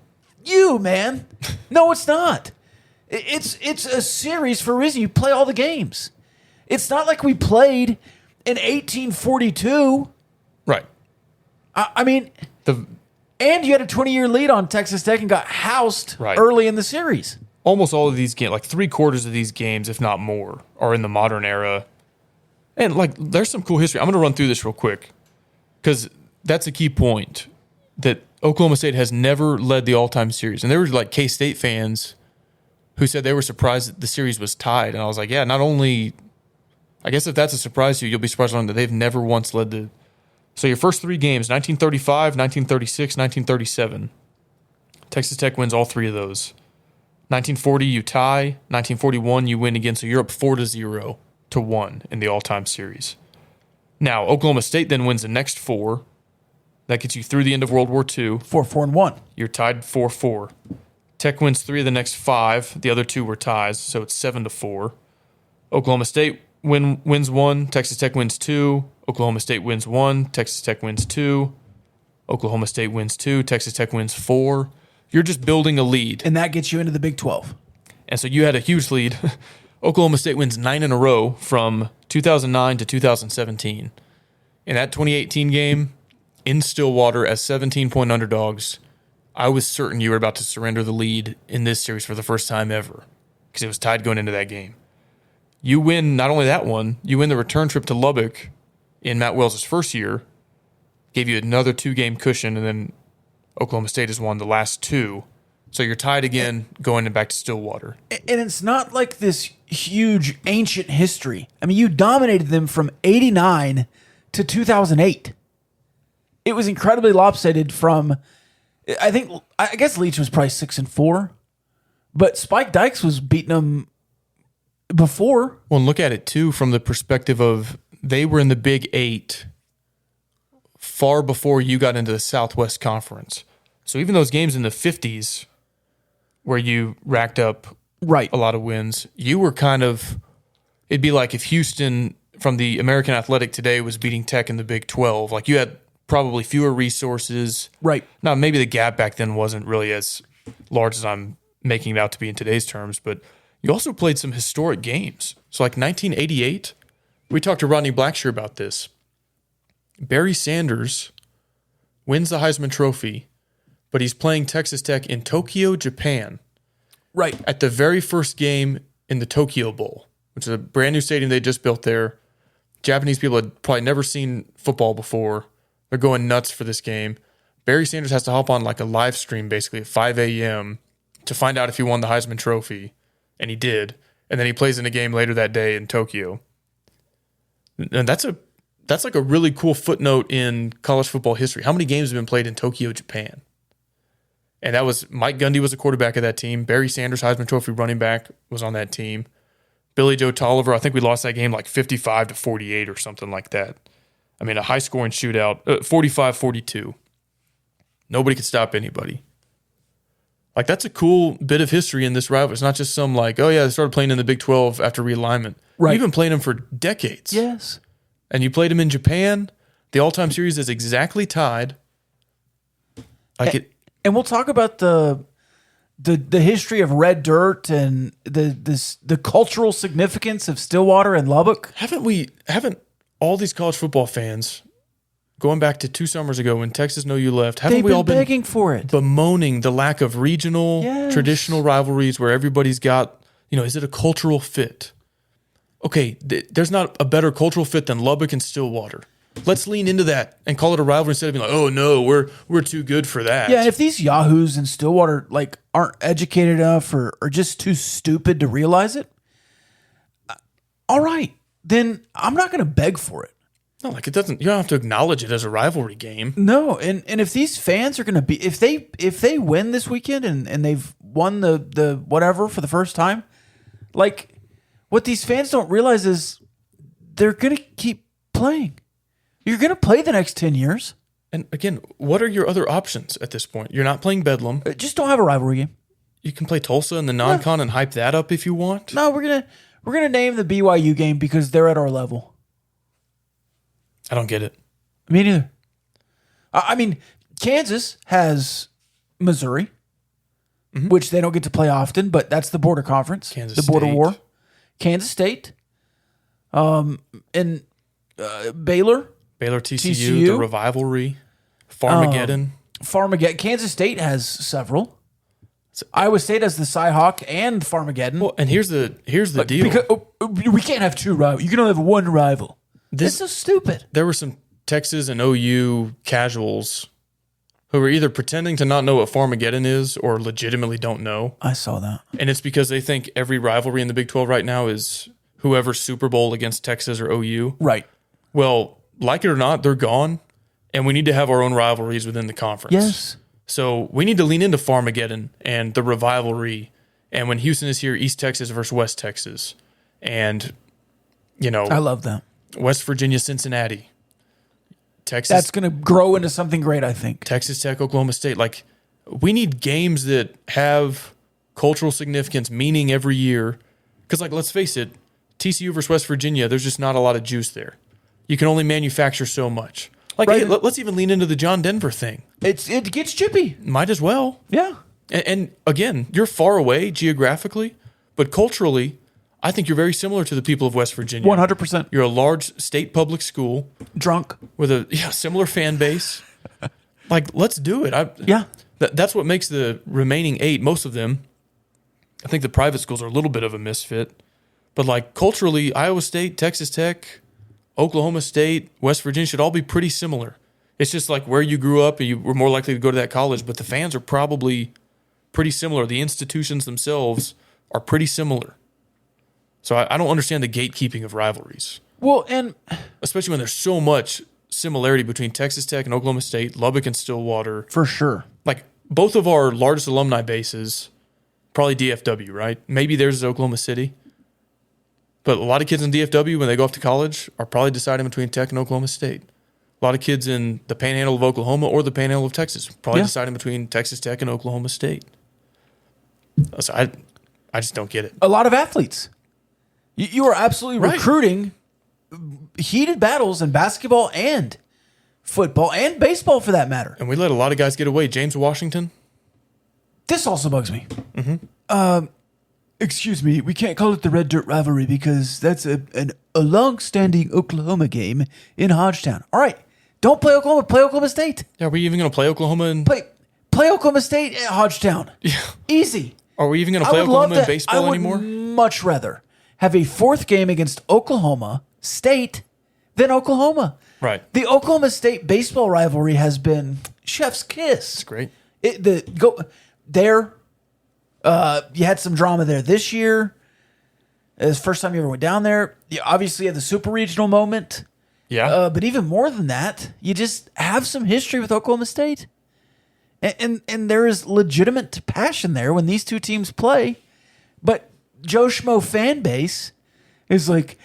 You, man. No, it's not. It's a series for a reason. You play all the games. It's not like we played in 1842. Right. I mean, and you had a 20-year lead on Texas Tech and got housed early in the series. Almost all of these games, like 3/4 of these games, if not more, are in the modern era. And like, there's some cool history. I'm going to run through this real quick because that's a key point that Oklahoma State has never led the all-time series. And there were like K-State fans who said they were surprised that the series was tied. And I was like, yeah, not only I guess if that's a surprise to you, you'll be surprised to learn that they've never once led the. So your first 3 games, 1935, 1936, 1937. Texas Tech wins all 3 of those. 1940, you tie. 1941, you win again. So you're up 4-0 to 1 in the all-time series. Now, Oklahoma State then wins the next 4. That gets you through the end of World War II. 4-4-1. You're tied 4-4. Tech wins 3 of the next 5. The other 2 were ties, so it's 7-4. Oklahoma State wins 1. Texas Tech wins 2. Oklahoma State wins 1. Texas Tech wins 2. Oklahoma State wins 2. Texas Tech wins 4. You're just building a lead. And that gets you into the Big 12. And so you had a huge lead. Oklahoma State wins 9 in a row from 2009 to 2017. In that 2018 game, in Stillwater as 17-point underdogs, I was certain you were about to surrender the lead in this series for the first time ever because it was tied going into that game. You win not only that one, you win the return trip to Lubbock in Matt Wells' first year, gave you another 2-game cushion, and then Oklahoma State has won the last 2. So you're tied again going back to Stillwater. And it's not like this huge ancient history. I mean, you dominated them from 89 to 2008. It was incredibly lopsided from, I guess Leach was probably 6-4, but Spike Dykes was beating them before. Well, and look at it too from the perspective of they were in the Big 8 far before you got into the Southwest Conference. So even those games in the 50s where you racked up a lot of wins, you were kind of, it'd be like if Houston from the American Athletic today was beating Tech in the Big 12. Like you had probably fewer resources. Right. Now, maybe the gap back then wasn't really as large as I'm making it out to be in today's terms, but you also played some historic games. So like 1988, we talked to Rodney Blackshear about this. Barry Sanders wins the Heisman Trophy, but he's playing Texas Tech in Tokyo, Japan. Right. At the very first game in the Tokyo Bowl, which is a brand new stadium they just built there. Japanese people had probably never seen football before. They're going nuts for this game. Barry Sanders has to hop on like a live stream basically at 5 a.m. to find out if he won the Heisman Trophy, and he did. And then he plays in a game later that day in Tokyo. And that's like a really cool footnote in college football history. How many games have been played in Tokyo, Japan? And that was Mike Gundy was a quarterback of that team. Barry Sanders, Heisman Trophy running back, was on that team. Billy Joe Tolliver, I think we lost that game like 55-48 or something like that. I mean, a high-scoring shootout, 45-42. Nobody could stop anybody. Like, that's a cool bit of history in this rivalry. It's not just some like, oh, yeah, they started playing in the Big 12 after realignment. Right. You've been playing them for decades. Yes. And you played them in Japan. The all-time series is exactly tied. And we'll talk about the history of red dirt and the cultural significance of Stillwater and Lubbock. Haven't all these college football fans, going back to 2 summers ago when Texas No U left, haven't we all been begging for it, bemoaning the lack of regional, traditional rivalries where everybody's got, is it a cultural fit? Okay, there's not a better cultural fit than Lubbock and Stillwater. Let's lean into that and call it a rivalry instead of being like, oh no, we're too good for that. Yeah, and if these yahoos in Stillwater like aren't educated enough or just too stupid to realize it, all right, then I'm not going to beg for it. No, like it doesn't. You don't have to acknowledge it as a rivalry game. No, and if these fans are going to be, if they win this weekend and they've won the whatever for the first time, like what these fans don't realize is they're going to keep playing. You're going to play the next 10 years. And again, what are your other options at this point? You're not playing Bedlam. Just don't have a rivalry game. You can play Tulsa in the non-con and hype that up if you want. No, we're gonna name the BYU game because they're at our level. I don't get it. Me neither. I mean, Kansas has Missouri, which they don't get to play often, but that's the border conference, the border war. Kansas State, and Baylor, TCU, the Revivalry, Farmageddon. Kansas State has several. Iowa State has the Cyhawk and Farmageddon. Well, and here's the deal. Because, we can't have 2 rivals. You can only have 1 rival. This is so stupid. There were some Texas and OU casuals who were either pretending to not know what Farmageddon is or legitimately don't know. I saw that. And it's because they think every rivalry in the Big 12 right now is whoever's Super Bowl against Texas or OU. Right. Well, like it or not, they're gone, and we need to have our own rivalries within the conference. Yes. So we need to lean into Farmageddon and the rivalry. And when Houston is here, East Texas versus West Texas. And, I love that. West Virginia, Cincinnati. Texas. That's going to grow into something great, I think. Texas Tech, Oklahoma State. Like, we need games that have cultural significance, meaning every year. Because, let's face it, TCU versus West Virginia, there's just not a lot of juice there. You can only manufacture so much. Hey, let's even lean into the John Denver thing. It gets chippy. Might as well. Yeah. And again, you're far away geographically, but culturally, I think you're very similar to the people of West Virginia. 100%. You're a large state public school. Drunk. With a similar fan base. Let's do it. That's what makes the remaining 8, most of them, I think the private schools are a little bit of a misfit. But culturally, Iowa State, Texas Tech, Oklahoma State, West Virginia should all be pretty similar. It's just where you grew up and you were more likely to go to that college, but the fans are probably pretty similar. The institutions themselves are pretty similar. So I don't understand the gatekeeping of rivalries. Well, and especially when there's so much similarity between Texas Tech and Oklahoma State, Lubbock and Stillwater. For sure. Both of our largest alumni bases, probably DFW, right? Maybe theirs is Oklahoma City. But a lot of kids in DFW, when they go off to college, are probably deciding between Tech and Oklahoma State. A lot of kids in the Panhandle of Oklahoma or the Panhandle of Texas, probably deciding between Texas Tech and Oklahoma State. So I just don't get it. A lot of athletes. You are absolutely recruiting heated battles in basketball and football and baseball, for that matter. And we let a lot of guys get away. James Washington. This also bugs me. Excuse me, we can't call it the Red Dirt Rivalry because that's a long-standing Oklahoma game in Hodgetown. All right, don't play Oklahoma. Play Oklahoma State. Yeah, are we even going to play Oklahoma and play Oklahoma State at Hodgetown? Yeah, easy. Are we even going to play Oklahoma in baseball anymore? I would much rather have a 4th game against Oklahoma State than Oklahoma. Right. The Oklahoma State baseball rivalry has been chef's kiss. It's great. You had some drama there this year. It was the first time you ever went down there. You obviously had the super regional moment. Yeah. But even more than that, you just have some history with Oklahoma State. And there is legitimate passion there when these two teams play. But Joe Schmo fan base is like,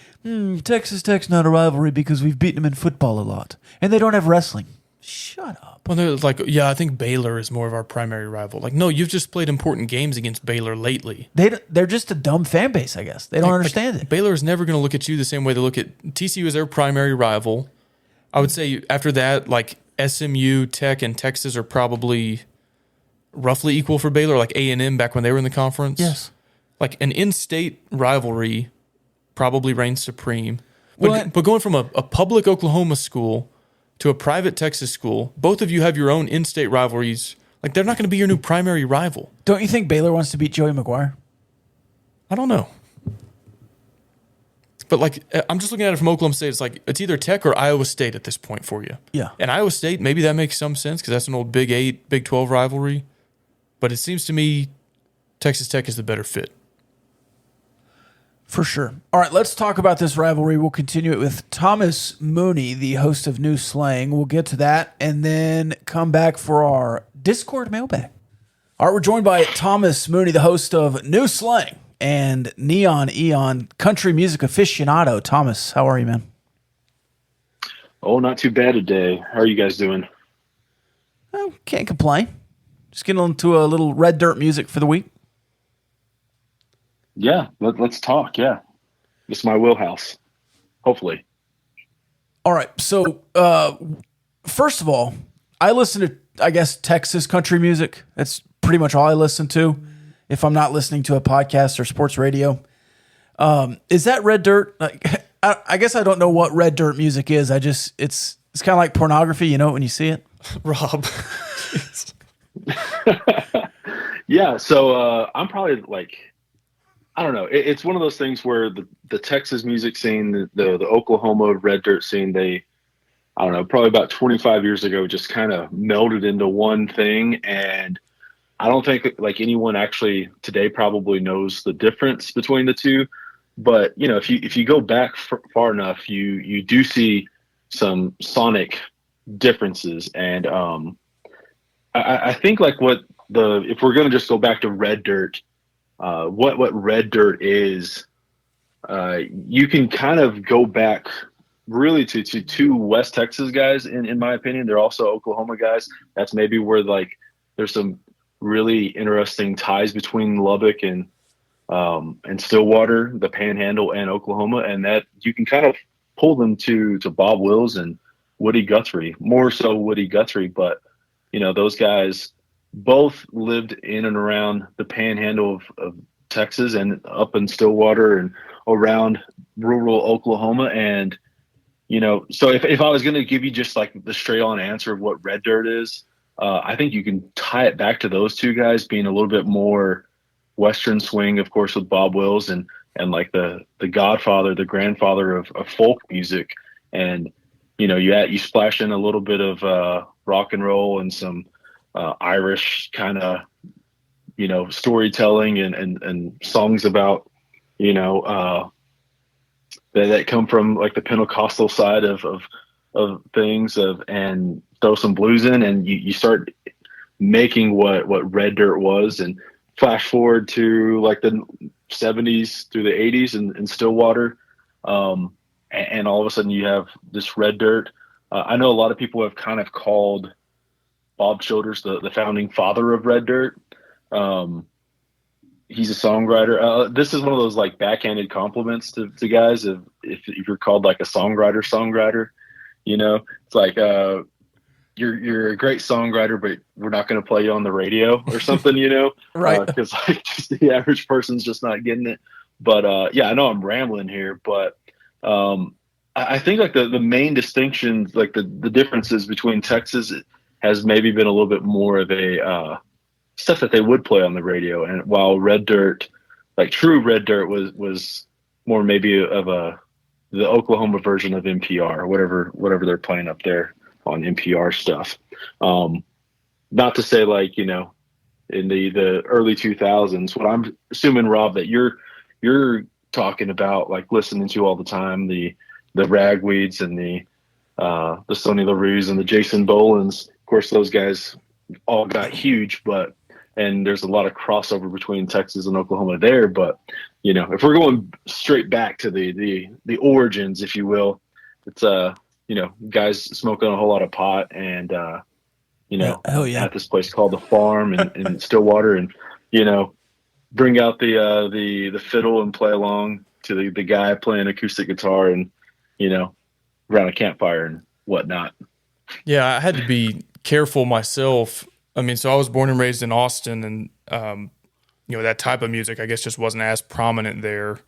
Texas Tech's not a rivalry because we've beaten them in football a lot. And they don't have wrestling. Shut up. Well, they're I think Baylor is more of our primary rival. No, you've just played important games against Baylor lately. They're just a dumb fan base, I guess. They don't understand it. Baylor is never going to look at you the same way they look at TCU as their primary rival. I would say after that, SMU, Tech, and Texas are probably roughly equal for Baylor, A&M back when they were in the conference. Yes. An in-state rivalry probably reigns supreme. But going from a public Oklahoma school to a private Texas school, both of you have your own in-state rivalries. They're not going to be your new primary rival. Don't you think Baylor wants to beat Joey McGuire? I don't know. But I'm just looking at it from Oklahoma State. It's either Tech or Iowa State at this point for you. Yeah. And Iowa State, maybe that makes some sense because that's an old Big 8, Big 12 rivalry. But it seems to me Texas Tech is the better fit. For sure. All right, let's talk about this rivalry. We'll continue it with Thomas Mooney, the host of New Slang. We'll get to that and then come back for our Discord mailbag. All right, we're joined by Thomas Mooney, the host of New Slang and Neon Eon country music aficionado. Thomas, how are you, man? Oh, not too bad today. How are you guys doing? Oh, can't complain. Just getting into a little Red Dirt music for the week. Yeah, let's talk. Yeah, it's my wheelhouse. Hopefully. All right. So, first of all, I listen to, I guess, Texas country music. That's pretty much all I listen to. If I'm not listening to a podcast or sports radio, is that Red Dirt? I guess I don't know what Red Dirt music is. It's kind of like pornography, when you see it. Rob. Yeah. So I'm probably I don't know. It's one of those things where the Texas music scene, the Oklahoma Red Dirt scene, I don't know, probably about 25 years ago, just kind of melded into one thing. And I don't think anyone actually today probably knows the difference between the two. But if you go back far enough, you do see some sonic differences, and I think like if we're going to just go back to Red Dirt, what Red Dirt is, you can kind of go back really to two West Texas guys, in my opinion. They're also Oklahoma guys. That's maybe where like there's some really interesting ties between Lubbock and Stillwater, the Panhandle, and Oklahoma, and that you can kind of pull them to Bob Wills and Woody Guthrie, more so Woody Guthrie, but those guys both lived in and around the Panhandle of Texas and up in Stillwater and around rural Oklahoma. And so if I was going to give you just like the straight on answer of what Red Dirt is, I think you can tie it back to those two guys being a little bit more Western swing, of course, with Bob Wills and like the godfather, the grandfather of folk music. And you splash in a little bit of rock and roll and some Irish kind of storytelling and songs about that come from like the Pentecostal side of things, and throw some blues in, and you start making what Red Dirt was. And flash forward to like the 70s through the 80s in Stillwater, and all of a sudden you have this Red Dirt. I know a lot of people have kind of called Bob Childers the founding father of Red Dirt. He's a songwriter. This is one of those like backhanded compliments to guys. If you're called like a songwriter, it's like, you're a great songwriter, but we're not going to play you on the radio or something, Right. Because like just the average person's just not getting it. But yeah, I know I'm rambling here, but I think like the main distinctions, like the differences between Texas has maybe been a little bit more of a stuff that they would play on the radio. And while Red Dirt, like true Red Dirt was more maybe of the Oklahoma version of NPR, whatever they're playing up there on NPR stuff. Not to say like, in the early 2000s, what I'm assuming, Rob, that you're talking about like listening to all the time, the Ragweeds and the Sonny LaRue's and the Jason Bolins. Of course, those guys all got huge, and there's a lot of crossover between Texas and Oklahoma there. But, if we're going straight back to the origins, if you will, it's, guys smoking a whole lot of pot and, at this place called the Farm in Stillwater, and, bring out the fiddle and play along to the guy playing acoustic guitar and, around a campfire and whatnot. Yeah, I had to be careful myself. I mean, so I was born and raised in Austin, and that type of music, I guess, just wasn't as prominent there.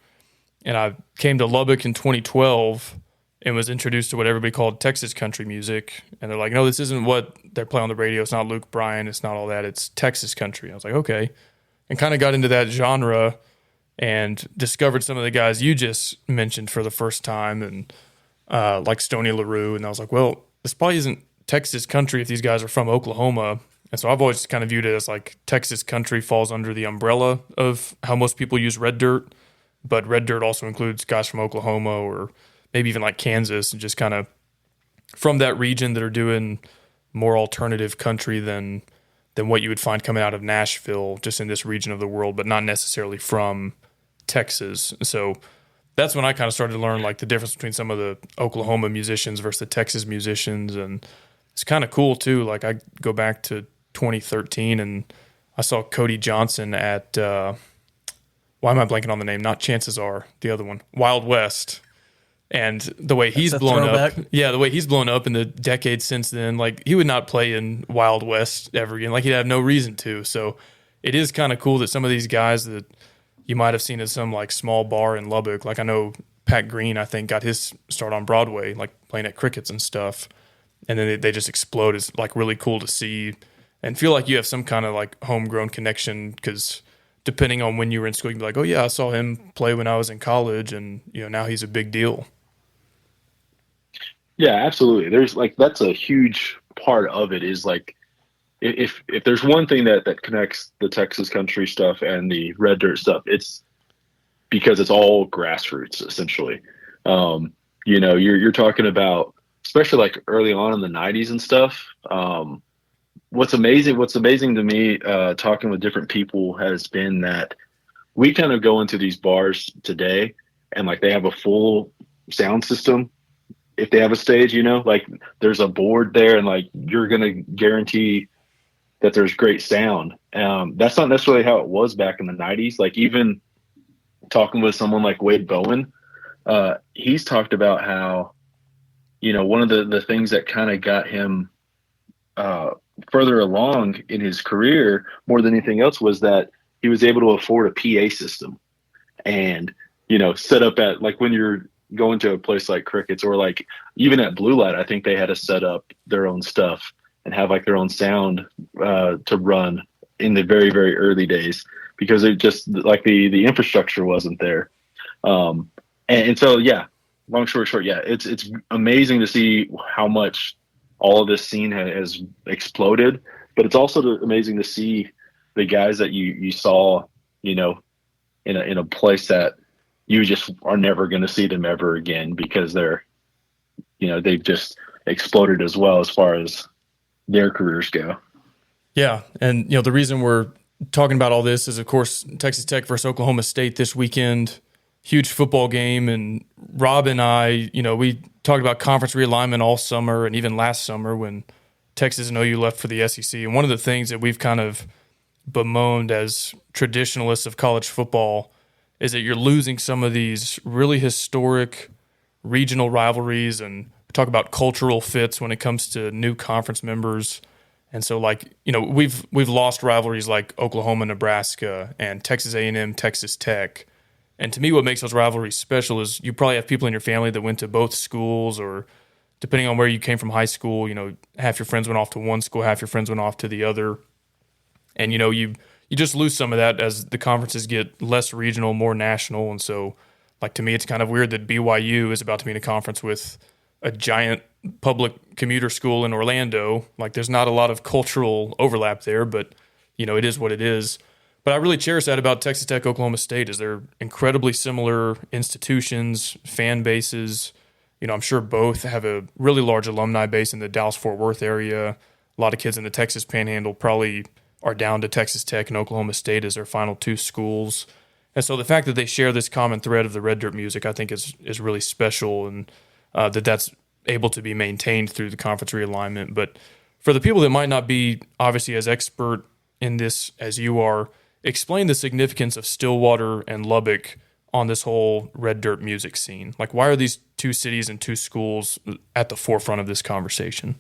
And I came to Lubbock in 2012 and was introduced to what everybody called Texas country music. And they're like, no, this isn't what they're playing on the radio. It's not Luke Bryan. It's not all that. It's Texas country. I was like, okay. And kind of got into that genre and discovered some of the guys you just mentioned for the first time, and like Stoney LaRue. And I was like, well, this probably isn't Texas country if these guys are from Oklahoma. And so I've always kind of viewed it as like Texas country falls under the umbrella of how most people use Red Dirt. But Red Dirt also includes guys from Oklahoma or maybe even like Kansas, and just kind of from that region that are doing more alternative country than what you would find coming out of Nashville, just in this region of the world, but not necessarily from Texas. So that's when I kind of started to learn like the difference between some of the Oklahoma musicians versus the Texas musicians. And it's kind of cool too. Like I go back to 2013 and I saw Cody Johnson at, why am I blanking on the name? Not Chances Are, the other one, Wild West. And the way he's blown up, the way he's blown up in the decades since then, like he would not play in Wild West ever again. Like he'd have no reason to. So it is kind of cool that some of these guys that you might have seen at some like small bar in Lubbock, like I know Pat Green, I think got his start on Broadway, like playing at Crickets and stuff. And then they just explode. It's like really cool to see and feel like you have some kind of like homegrown connection, because depending on when you were in school, you can be like, oh yeah, I saw him play when I was in college, and now he's a big deal. Yeah, absolutely. There's like, that's a huge part of it, is like, if there's one thing that connects the Texas country stuff and the Red Dirt stuff, it's because it's all grassroots essentially. You're talking about, especially like early on in the 90s and stuff. What's amazing to me, talking with different people, has been that we kind of go into these bars today and like they have a full sound system. If they have a stage, like there's a board there and like you're going to guarantee that there's great sound. That's not necessarily how it was back in the 90s. Like even talking with someone like Wade Bowen, he's talked about how, one of the things that kind of got him further along in his career more than anything else was that he was able to afford a PA system and, set up at like when you're going to a place like Crickets or like even at Blue Light, I think they had to set up their own stuff and have like their own sound to run in the very, very early days because it just like the infrastructure wasn't there. And so, yeah, long story short, yeah, it's amazing to see how much all of this scene has exploded, but it's also amazing to see the guys that you saw, in a place that you just are never going to see them ever again because they've just exploded as well as far as their careers go. Yeah. And, the reason we're talking about all this is, of course, Texas Tech versus Oklahoma State this weekend, huge football game. And Rob and I, we talked about conference realignment all summer and even last summer when Texas and OU left for the SEC. And one of the things that we've kind of bemoaned as traditionalists of college football is that you're losing some of these really historic regional rivalries, and talk about cultural fits when it comes to new conference members. And so, we've lost rivalries like Oklahoma, Nebraska, and Texas A&M, Texas Tech. And to me, what makes those rivalries special is you probably have people in your family that went to both schools, or depending on where you came from high school, half your friends went off to one school, half your friends went off to the other. And, you just lose some of that as the conferences get less regional, more national. And so, to me, it's kind of weird that BYU is about to be in a conference with a giant public commuter school in Orlando. There's not a lot of cultural overlap there, but, it is what it is. But I really cherish that about Texas Tech, Oklahoma State, is they're incredibly similar institutions, fan bases. I'm sure both have a really large alumni base in the Dallas-Fort Worth area. A lot of kids in the Texas Panhandle probably are down to Texas Tech and Oklahoma State as their final two schools. And so the fact that they share this common thread of the red dirt music, I think is really special, and that's able to be maintained through the conference realignment. But for the people that might not be obviously as expert in this as you are, explain the significance of Stillwater and Lubbock on this whole red dirt music scene. Why are these two cities and two schools at the forefront of this conversation?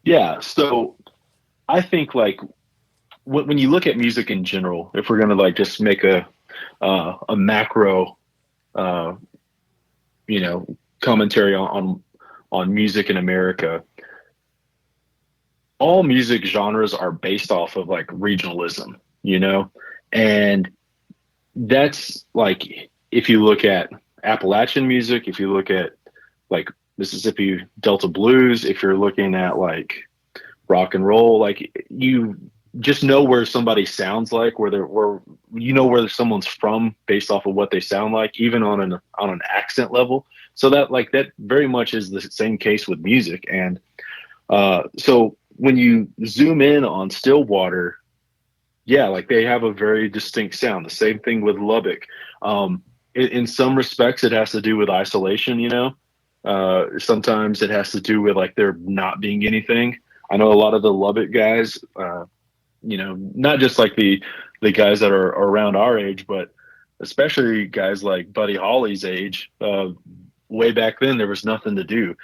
Yeah, so I think when you look at music in general, if we're going to just make a macro, commentary on music in America, all music genres are based off of regionalism, and that's if you look at Appalachian music, if you look at Mississippi Delta blues, if you're looking at rock and roll, you just know where somebody sounds like, where someone's from based off of what they sound like, even on an accent level. So that very much is the same case with music. And so when you zoom in on Stillwater, yeah, they have a very distinct sound. The same thing with Lubbock. In some respects, it has to do with isolation. Sometimes it has to do with there not being anything. I know a lot of the Lubbock guys, not just the guys that are around our age, but especially guys like Buddy Holly's age. Way back then, there was nothing to do.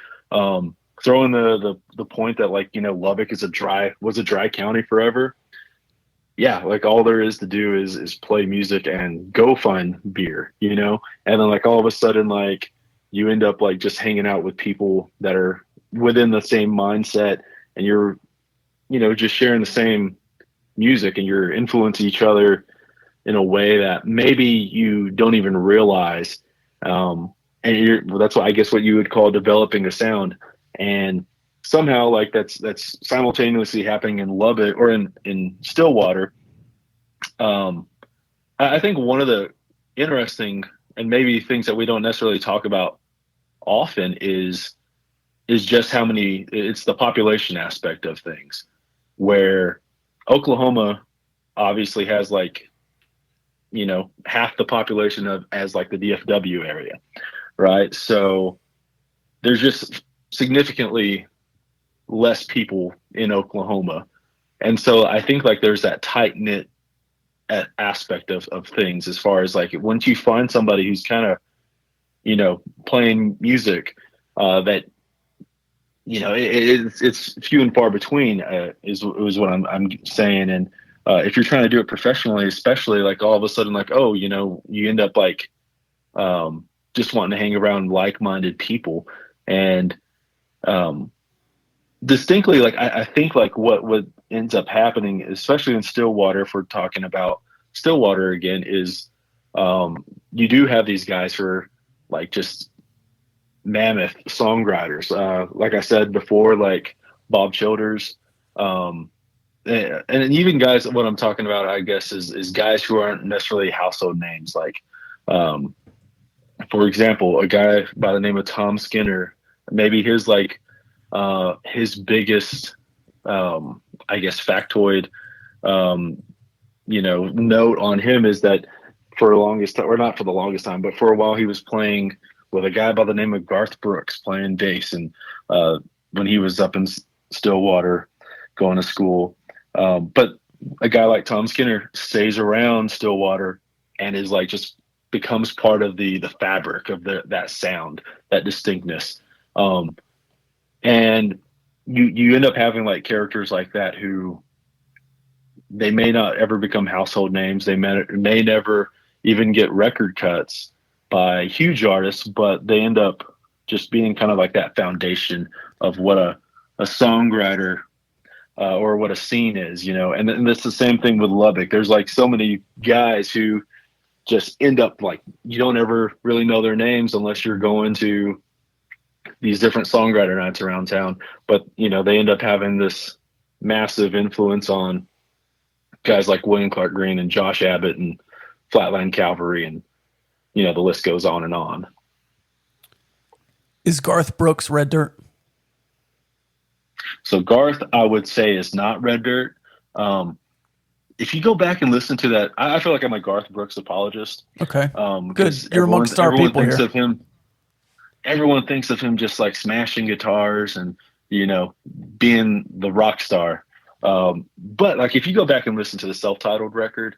Throwing the point that Lubbock was a dry county forever. Yeah, all there is to do is play music and go find beer, and then all of a sudden you end up just hanging out with people that are within the same mindset, and you're just sharing the same music, and you're influencing each other in a way that maybe you don't even realize. And that's what you would call developing a sound. And somehow that's simultaneously happening in Lubbock or in Stillwater. I think one of the interesting and maybe things that we don't necessarily talk about often is just how many. It's the population aspect of things, where Oklahoma obviously has like half the population of as like the DFW area, right? So there's just significantly less people in Oklahoma, and so I think like there's that tight knit aspect of things as far as like once you find somebody who's kind of playing music that it's few and far between is what I'm saying. And if you're trying to do it professionally, especially like all of a sudden like you end up like just wanting to hang around like-minded people. And distinctly like I think like what ends up happening, especially in Stillwater, if we're talking about Stillwater again, is you do have these guys who are like just mammoth songwriters. Like I said before, like Bob Childers, and even guys. What I'm talking about, I guess, is guys who aren't necessarily household names. Like, for example, a guy by the name of Tom Skinner. Maybe his biggest, I guess, factoid, note on him is that for the longest time, or not for the longest time, but for a while he was playing with a guy by the name of Garth Brooks playing bass. And when he was up in Stillwater going to school. But a guy like Tom Skinner stays around Stillwater and is like just becomes part of the fabric of that sound, that distinctness. And you end up having like characters like that who they may not ever become household names. They may never even get record cuts by huge artists, but they end up just being kind of like that foundation of what a songwriter or what a scene is, and it's the same thing with Lubbock. There's like so many guys who just end up like, you don't ever really know their names unless you're going to these different songwriter nights around town. But, they end up having this massive influence on guys like William Clark Green and Josh Abbott and Flatland Cavalry, and the list goes on and on. Is Garth Brooks red dirt? So Garth, I would say, is not red dirt. If you go back and listen to that, I feel like I'm a Garth Brooks apologist. Okay, good. You're amongst our people here. Everyone thinks of him just like smashing guitars and being the rock star. But like if you go back and listen to the self-titled record,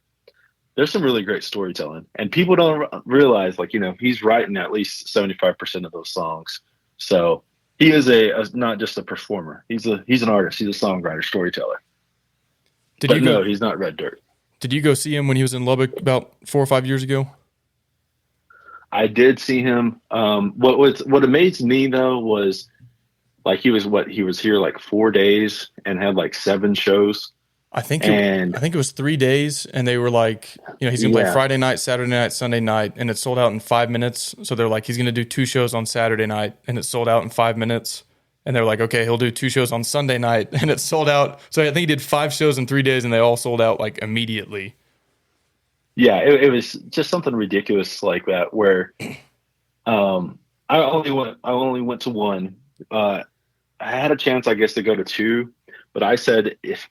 there's some really great storytelling, and people don't realize like he's writing at least 75% of those songs. So he is not just a performer. He's an artist. He's a songwriter, storyteller. No, he's not red dirt. Did you go see him when he was in Lubbock about 4 or 5 years ago? I did see him. What amazed me though was like he was here like 4 days and had like 7 shows. I think it was 3 days, and they were like, he's gonna play Friday night, Saturday night, Sunday night, and it sold out in 5 minutes. So they're like, he's gonna do 2 shows on Saturday night, and it sold out in 5 minutes. And they're like, okay, he'll do 2 shows on Sunday night, and it sold out. So I think he did 5 shows in 3 days, and they all sold out like immediately. Yeah, it was just something ridiculous like that. Where I only went to one. I had a chance, I guess, to go to 2, but I said if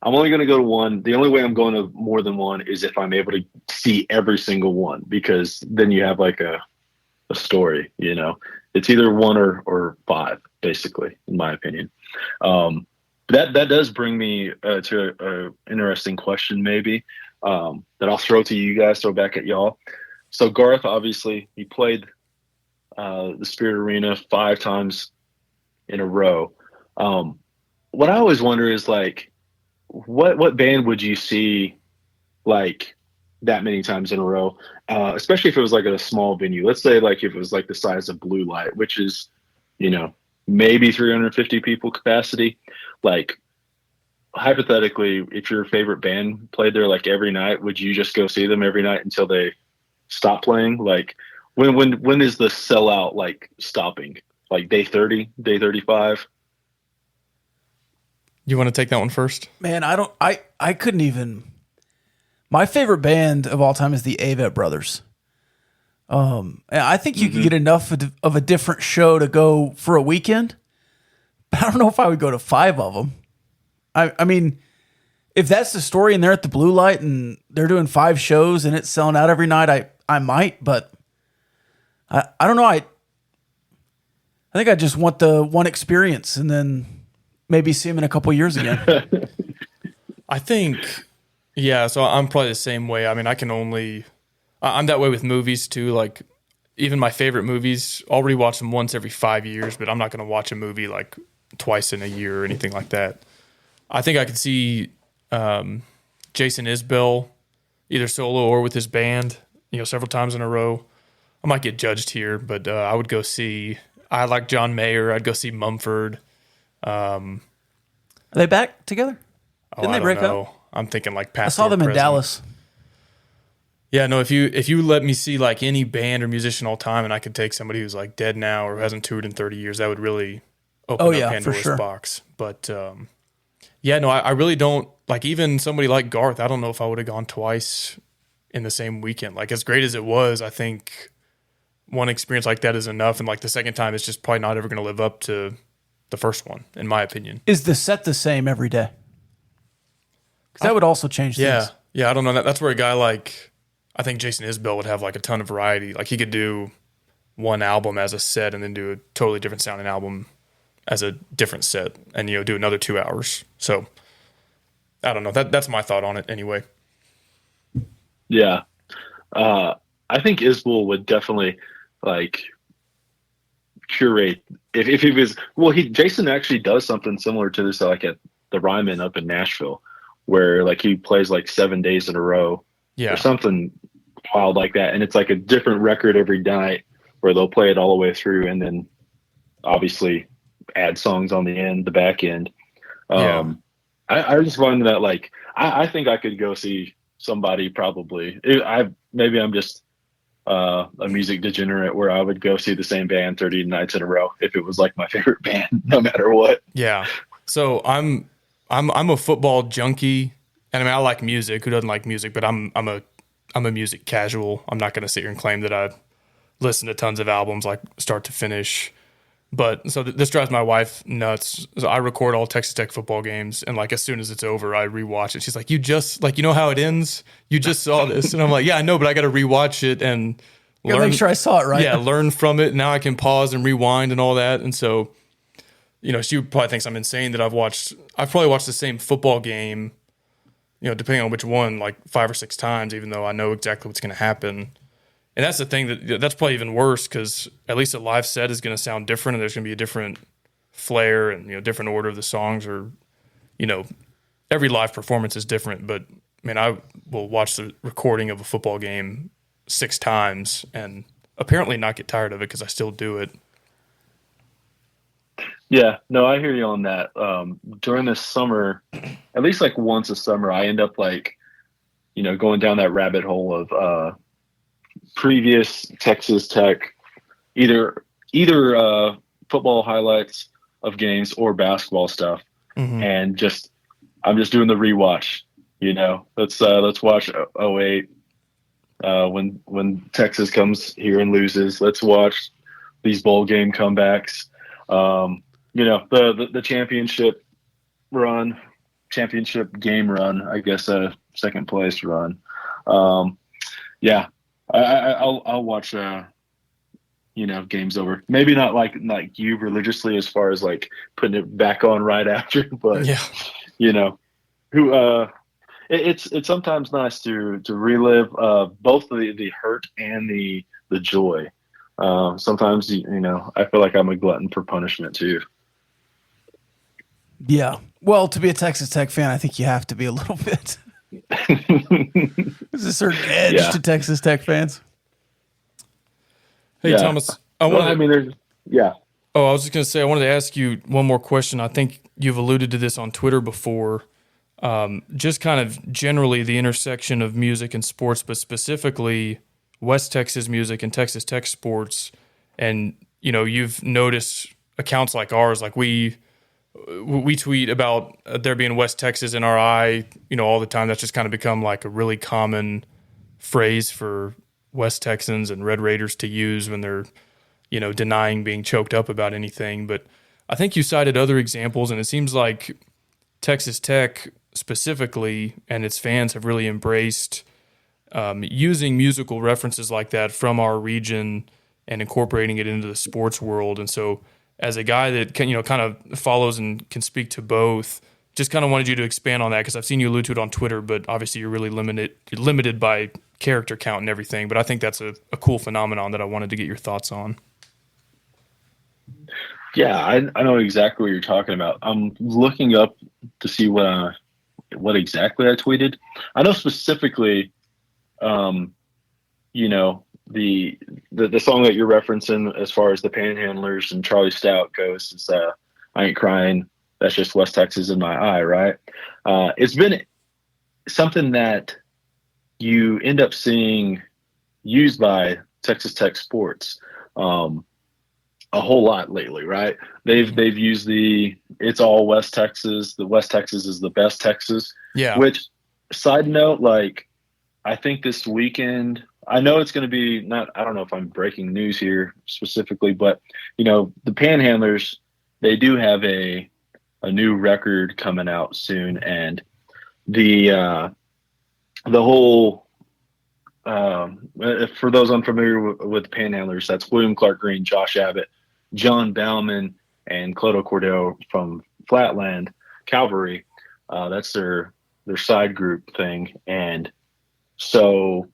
I'm only going to go to one, the only way I'm going to more than one is if I'm able to see every single one, because then you have like a story. It's either 1 or 5, basically, in my opinion. That does bring me to an interesting question, maybe, that I'll throw to you guys, throw back at y'all. So Garth, obviously, he played the Spirit Arena 5 times in a row. What I always wonder is like, what band would you see like that many times in a row, especially if it was like at a small venue? Let's say like if it was like the size of Blue Light, which is maybe 350 people capacity. Like hypothetically, if your favorite band played there like every night, would you just go see them every night until they stop playing? Like when is the sellout like stopping? Like day 30, day 35? You want to take that one first? Man, I couldn't even. My favorite band of all time is the Avett Brothers. And I think you could get enough of a different show to go for a weekend, but I don't know if I would go to 5 of them. I mean, if that's the story and they're at the Blue Light and they're doing 5 shows and it's selling out every night, I might, but I don't know. I think I just want the one experience and then maybe see him in a couple years again. I think, yeah, so I'm probably the same way. I mean, I'm that way with movies too. Like, even my favorite movies, I'll rewatch them once every 5 years, but I'm not going to watch a movie like twice in a year or anything like that. I think I could see Jason Isbell either solo or with his band, several times in a row. I might get judged here, but I would go see, I like John Mayer. I'd go see Mumford. Are they back together? Didn't they break up? I'm thinking like past. I saw them in Dallas. Yeah, no, if you let me see like any band or musician all time and I could take somebody who's like dead now or who hasn't toured in 30 years, that would really open up Pandora's box. But yeah, no, I really don't, like, even somebody like Garth, I don't know if I would have gone twice in the same weekend. Like, as great as it was, I think one experience like that is enough, and like the second time it's just probably not ever going to live up to the first one, in my opinion. Is the set the same every day? Because that would also change things. Yeah, I don't know. That's where a guy like, I think Jason Isbell would have like a ton of variety. Like, he could do one album as a set and then do a totally different sounding album as a different set and, do another 2 hours. So I don't know. That's my thought on it anyway. Yeah. I think Isbell would definitely like curate if he was, Jason actually does something similar to this, like at the Ryman up in Nashville, where like he plays like 7 days in a row or something wild like that. And it's like a different record every night where they'll play it all the way through and then obviously add songs on the back end. I just find that like, I think I could go see somebody probably, maybe I'm just a music degenerate where I would go see the same band 30 nights in a row if it was like my favorite band, no matter what. Yeah. So I'm a football junkie, and I mean, I like music. Who doesn't like music? But I'm a music casual. I'm not going to sit here and claim that I listen to tons of albums like start to finish. But so this drives my wife nuts. So I record all Texas Tech football games, and like as soon as it's over, I rewatch it. She's like, "You just like, you know how it ends? You just saw this," and I'm like, "Yeah, I know, but I got to rewatch it and learn. Make sure I saw it right. Yeah, learn from it. Now I can pause and rewind and all that." And so, she probably thinks I'm insane that I've probably watched the same football game, depending on which one, like 5 or 6 times, even though I know exactly what's going to happen. And that's the thing that's probably even worse, because at least a live set is going to sound different, and there's going to be a different flair and different order of the songs, or every live performance is different. But I will watch the recording of a football game 6 times and apparently not get tired of it because I still do it. Yeah, no, I hear you on that. During the summer, at least like once a summer, I end up like, going down that rabbit hole of previous Texas Tech, either football highlights of games or basketball stuff, and I'm just doing the rewatch. Let's watch 08 when Texas comes here and loses. Let's watch these bowl game comebacks. The championship game run, I guess, second place run. Yeah, I'll watch, games over. Maybe not like you religiously as far as like putting it back on right after, but it's sometimes nice to relive both the hurt and the joy. Sometimes I feel like I'm a glutton for punishment too. Yeah. Well, to be a Texas Tech fan, I think you have to be a little bit. There's a certain edge to Texas Tech fans. Hey, Thomas, I was just going to say, I wanted to ask you one more question. I think you've alluded to this on Twitter before. Just kind of generally the intersection of music and sports, but specifically West Texas music and Texas Tech sports. And, you've noticed accounts like ours, like we we tweet about there being West Texas in our eye, all the time. That's just kind of become like a really common phrase for West Texans and Red Raiders to use when they're, denying being choked up about anything. But I think you cited other examples, and it seems like Texas Tech specifically and its fans have really embraced using musical references like that from our region and incorporating it into the sports world. And so as a guy that can, kind of follows and can speak to both, just kind of wanted you to expand on that, because I've seen you allude to it on Twitter, but obviously you're really limited by character count and everything. But I think that's a cool phenomenon that I wanted to get your thoughts on. Yeah, I know exactly what you're talking about. I'm looking up to see what exactly I tweeted. I know specifically, the song that you're referencing as far as the Panhandlers and Charlie Stout goes is I Ain't Crying, That's Just West Texas in My Eye, right? It's been something that you end up seeing used by Texas Tech sports a whole lot lately, right? They've used it's all West Texas. The West Texas is the best Texas. Yeah. Which, side note, like, I think this weekend, I know it's going to be I don't know if I'm breaking news here specifically, but the Panhandlers, they do have a new record coming out soon, and the whole for those unfamiliar with Panhandlers, that's William Clark Green, Josh Abbott, John Bauman, and Clodo Cordell from Flatland Cavalry. That's their side group thing, and so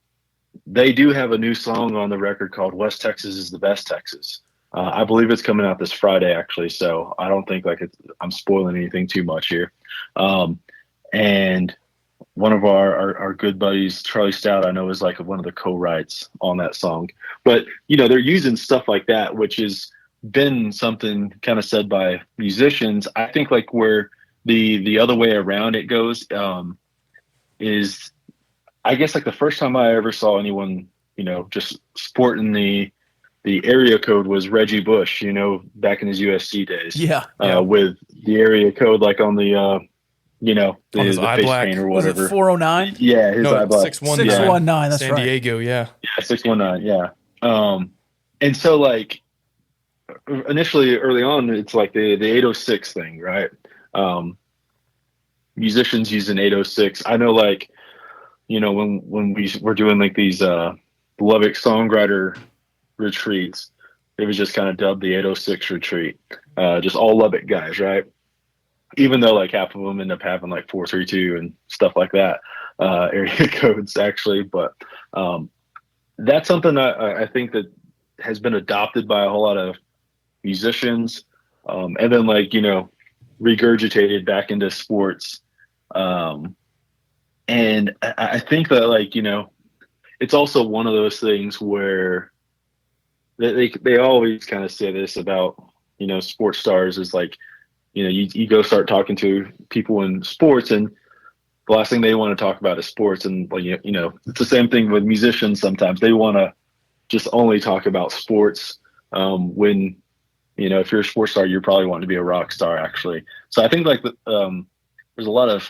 they do have a new song on the record called West Texas is the Best Texas. I believe it's coming out this Friday, actually, so I don't think I'm spoiling anything too much here. And one of our good buddies, Charlie Stout, I know is like one of the co-writes on that song. But, they're using stuff like that, which has been something kind of said by musicians. I think like where the other way around it goes is, I guess, like the first time I ever saw anyone, just sporting the area code was Reggie Bush, back in his USC days. Yeah. With the area code like on the the face paint or Was whatever. it 409? Yeah, his eye black. 619. That's San right. Diego, yeah. Yeah, 619, yeah. And so like initially early on, it's like the 806 thing, right? Musicians using 806. I know, like, when we were doing like these Lubbock songwriter retreats, it was just kind of dubbed the 806 retreat. Just all Lubbock guys, right? Even though like half of them end up having like 432 and stuff like that, area codes actually. But that's something I think that has been adopted by a whole lot of musicians, and then like, regurgitated back into sports. And I think that like, it's also one of those things where they always kind of say this about, sports stars is like, you go start talking to people in sports and the last thing they want to talk about is sports. And like, it's the same thing with musicians. Sometimes they want to just only talk about sports. When, if you're a sports star, you're probably wanting to be a rock star actually. So I think like, there's a lot of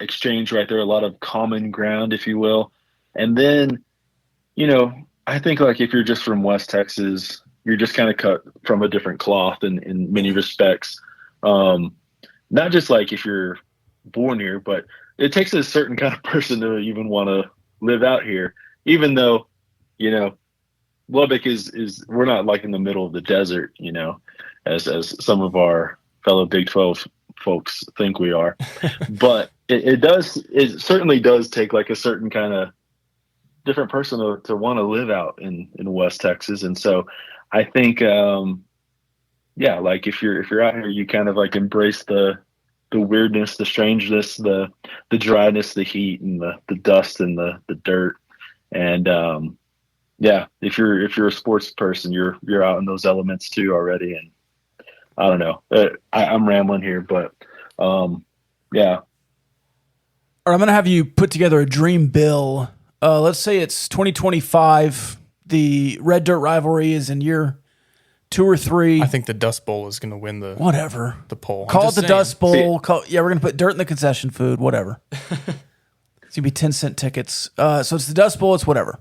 exchange right there, a lot of common ground, if you will. And then, I think like if you're just from West Texas, you're just kind of cut from a different cloth in many respects. Not just like if you're born here, but it takes a certain kind of person to even want to live out here, even though, Lubbock is we're not like in the middle of the desert, as some of our fellow Big 12 folks think we are. But it certainly does take like a certain kind of different person to want to live out in West Texas. And so I think, like if you're out here, you kind of like embrace the weirdness, the strangeness, the dryness, the heat, and the dust and the dirt. And if you're a sports person, you're out in those elements too already. And I don't know, I'm rambling here, but yeah. Or I'm going to have you put together a dream bill. Let's say it's 2025. The Red Dirt rivalry is in year 2 or 3. I think the Dust Bowl is going to win the Whatever. the poll. Call it the Dust Bowl. We're going to put dirt in the concession food, whatever. It's going to be 10-cent tickets. So it's the Dust Bowl, it's whatever.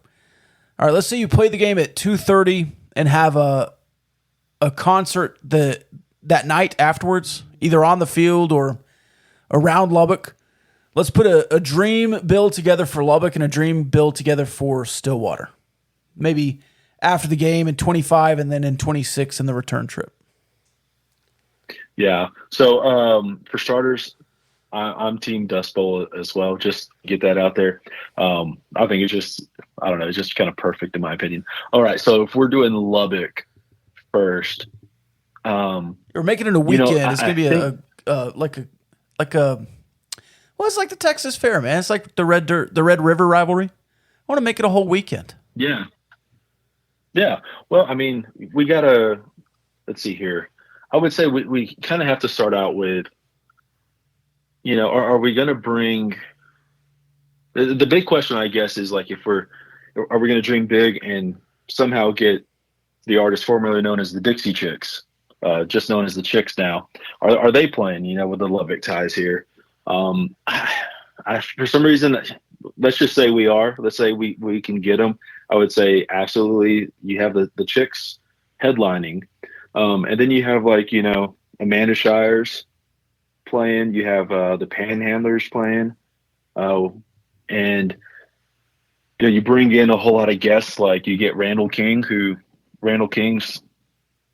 All right, let's say you play the game at 2:30 and have a concert that night afterwards, either on the field or around Lubbock. Let's put a dream bill together for Lubbock and a dream bill together for Stillwater. Maybe after the game in 25 and then in 26 in the return trip. Yeah. So for starters, I'm team Dust Bowl as well. Just get that out there. I think it's just, I don't know, it's just kind of perfect in my opinion. All right. So if we're doing Lubbock first, we're making it a weekend. It's going to be it's like the Texas Fair, man. It's like the Red River rivalry. I want to make it a whole weekend. Yeah. Yeah. Well, I mean, we got to, let's see here. I would say we kind of have to start out with, are we going to bring the big question, I guess, is like, are we going to dream big and somehow get the artist formerly known as the Dixie Chicks, just known as the Chicks now? Are they playing, with the Lubbock ties here? For some reason, let's just say we are. Let's say we can get them. I would say absolutely. You have the Chicks headlining, and then you have Amanda Shires playing. You have the Panhandlers playing, and you bring in a whole lot of guests. Like you get Randall King's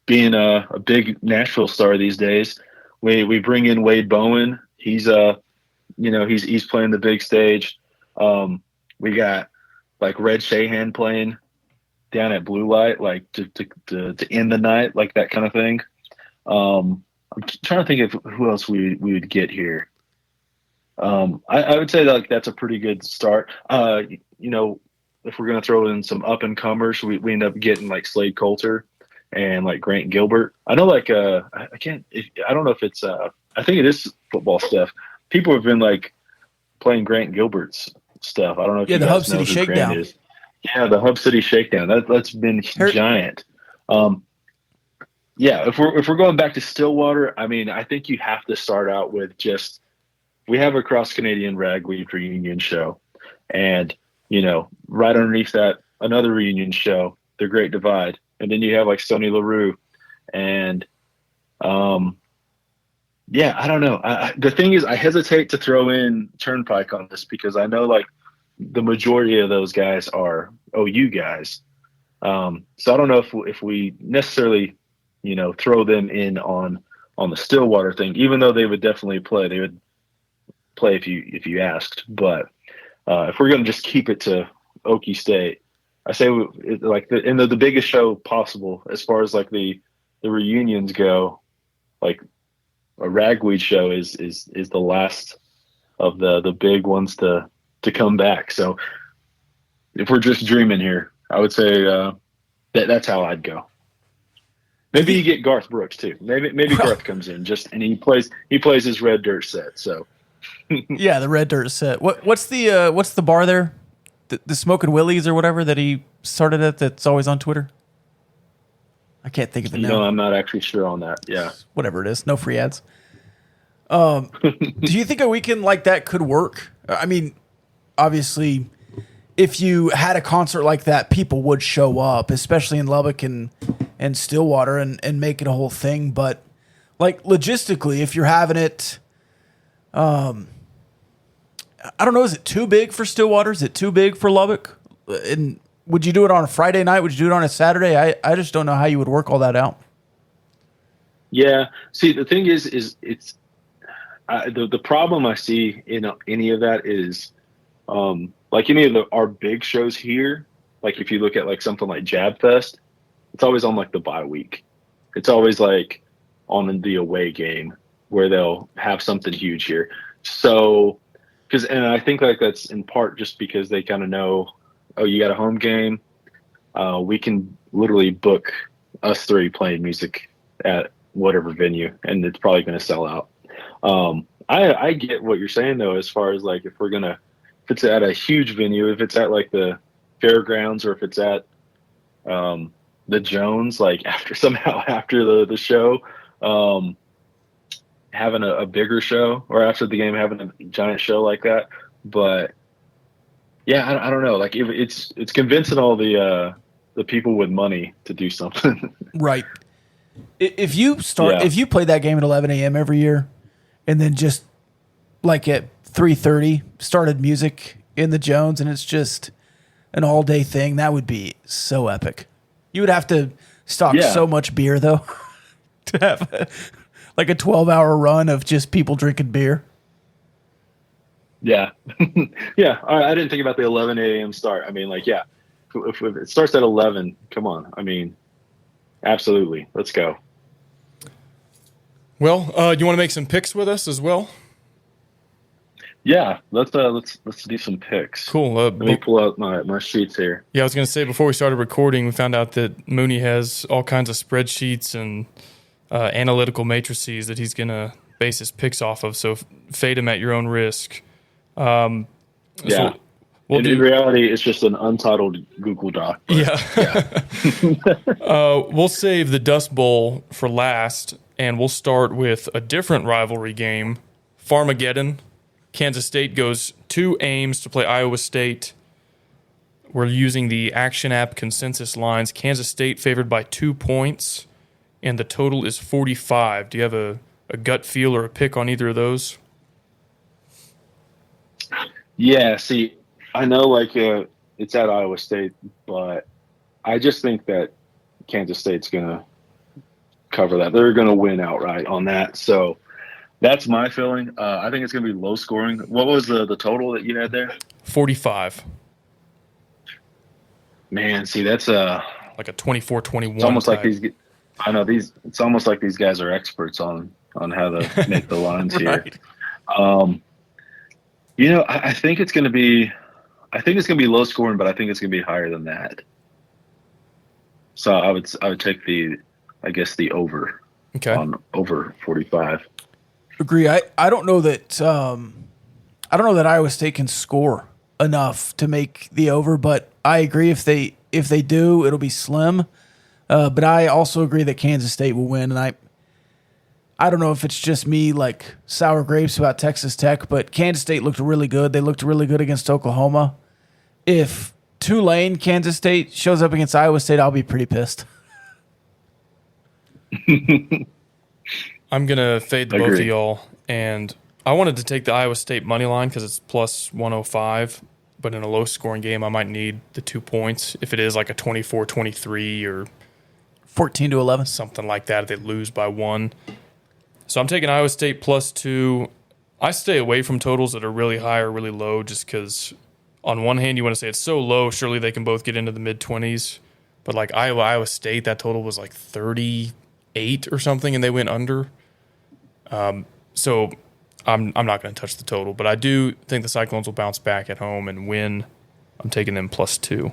being a big Nashville star these days. We bring in Wade Bowen. He's he's playing the big stage. We got Red Shahan playing down at Blue Light, to end the night, like that kind of thing. I'm trying to think of who else we would get here. I would say that's a pretty good start. If we're going to throw in some up and comers, we end up getting Slade Coulter and Grant Gilbert. I know I don't know if it's I think it is football stuff. People have been playing Grant Gilbert's stuff. I don't know if you the guys Hub know City who Grant Shakedown is. Yeah, the Hub City Shakedown. That's been giant. Yeah, if we're going back to Stillwater, I mean, I think you have to start out with we have a Cross Canadian Ragweed reunion show, and right underneath that another reunion show, The Great Divide, and then you have Sonny LaRue, and yeah, I don't know. The thing is, I hesitate to throw in Turnpike on this because I know the majority of those guys are OU guys. So I don't know if we necessarily, throw them in on the Stillwater thing, even though they would definitely play. They would play if you asked. But if we're going to just keep it to Okie State, I say the biggest show possible as far as the reunions go, a Ragweed show is the last of the big ones to come back. So if we're just dreaming here, I would say that's how I'd go. Maybe you get Garth Brooks too. Maybe Garth comes in and he plays his Red Dirt set. So yeah, the Red Dirt set. What's the bar there? The Smoking Willies or whatever that he started at that's always on Twitter? I can't think of it now. No, I'm not actually sure on that. Yeah. Whatever it is. No free ads. Do you think a weekend like that could work? I mean, obviously, if you had a concert like that, people would show up, especially in Lubbock and Stillwater and make it a whole thing. But logistically, if you're having it, I don't know, is it too big for Stillwater? Is it too big for Lubbock? And would you do it on a Friday night? Would you do it on a Saturday? I just don't know how you would work all that out. Yeah. See, the thing is it's the problem I see in any of that is any of our big shows here. If you look at something like Jab Fest, it's always on the bye week. It's always on the away game where they'll have something huge here. So, and I think that's in part just because they kind of know, oh, you got a home game. We can literally book us three playing music at whatever venue, and it's probably going to sell out. I get what you're saying though, as far as if it's at a huge venue, if it's at the fairgrounds or if it's at the Jones, like after the show, having a bigger show, or after the game having a giant show like that. But yeah, I don't know. Like, if it's convincing all the people with money to do something. Right. If you play that game at 11 a.m. every year, and then just like at 3:30 started music in the Jones, and it's just an all day thing, that would be so epic. You would have to stock so much beer though to have like a 12-hour run of just people drinking beer. Yeah. Yeah. I didn't think about the 11 a.m. start. I mean, like, yeah, if it starts at 11, come on. I mean, absolutely. Let's go. Well, do you want to make some picks with us as well? Yeah, let's do some picks. Cool. Let me pull out my sheets here. Yeah, I was going to say, before we started recording, we found out that Mooney has all kinds of spreadsheets and analytical matrices that he's going to base his picks off of. So fade him at your own risk. Yeah. So in reality, it's just an untitled Google Doc. Yeah. We'll save the Dust Bowl for last, and we'll start with a different rivalry game, Farmageddon. Kansas State goes to Ames to play Iowa State. We're using the Action App consensus lines. Kansas State favored by 2 points, and the total is 45. Do you have a gut feel or a pick on either of those? Yeah, see, I know like it's at Iowa State, but I just think that Kansas State's going to cover that. They're going to win outright on that. So that's my feeling. I think it's going to be low scoring. What was the total that you had there? 45. Man, see, that's like a 24-21. It's almost type. like these. I know these. It's almost like these guys are experts on how to make the lines Right. here. You know, I think it's going to be. I think it's going to be low scoring, but I think it's going to be higher than that. So I would take the over. Okay. On over 45. Agree. I don't know that Iowa State can score enough to make the over, but I agree if they do, it'll be slim. But I also agree that Kansas State will win, and I don't know if it's just me like sour grapes about Texas Tech, but Kansas State looked really good. They looked really good against Oklahoma. If Tulane, Kansas State shows up against Iowa State, I'll be pretty pissed. I'm going to fade the both of y'all, and I wanted to take the Iowa State money line because it's plus 105, but in a low-scoring game, I might need the 2 points. If it is like a 24-23 or 14-11, something like that, if they lose by 1. So I'm taking Iowa State plus 2. I stay away from totals that are really high or really low just because on one hand, you want to say it's so low, surely they can both get into the mid-20s. But like Iowa State, that total was like 38 or something, and they went under. So I'm not going to touch the total, but I do think the Cyclones will bounce back at home and win. I'm taking them plus 2.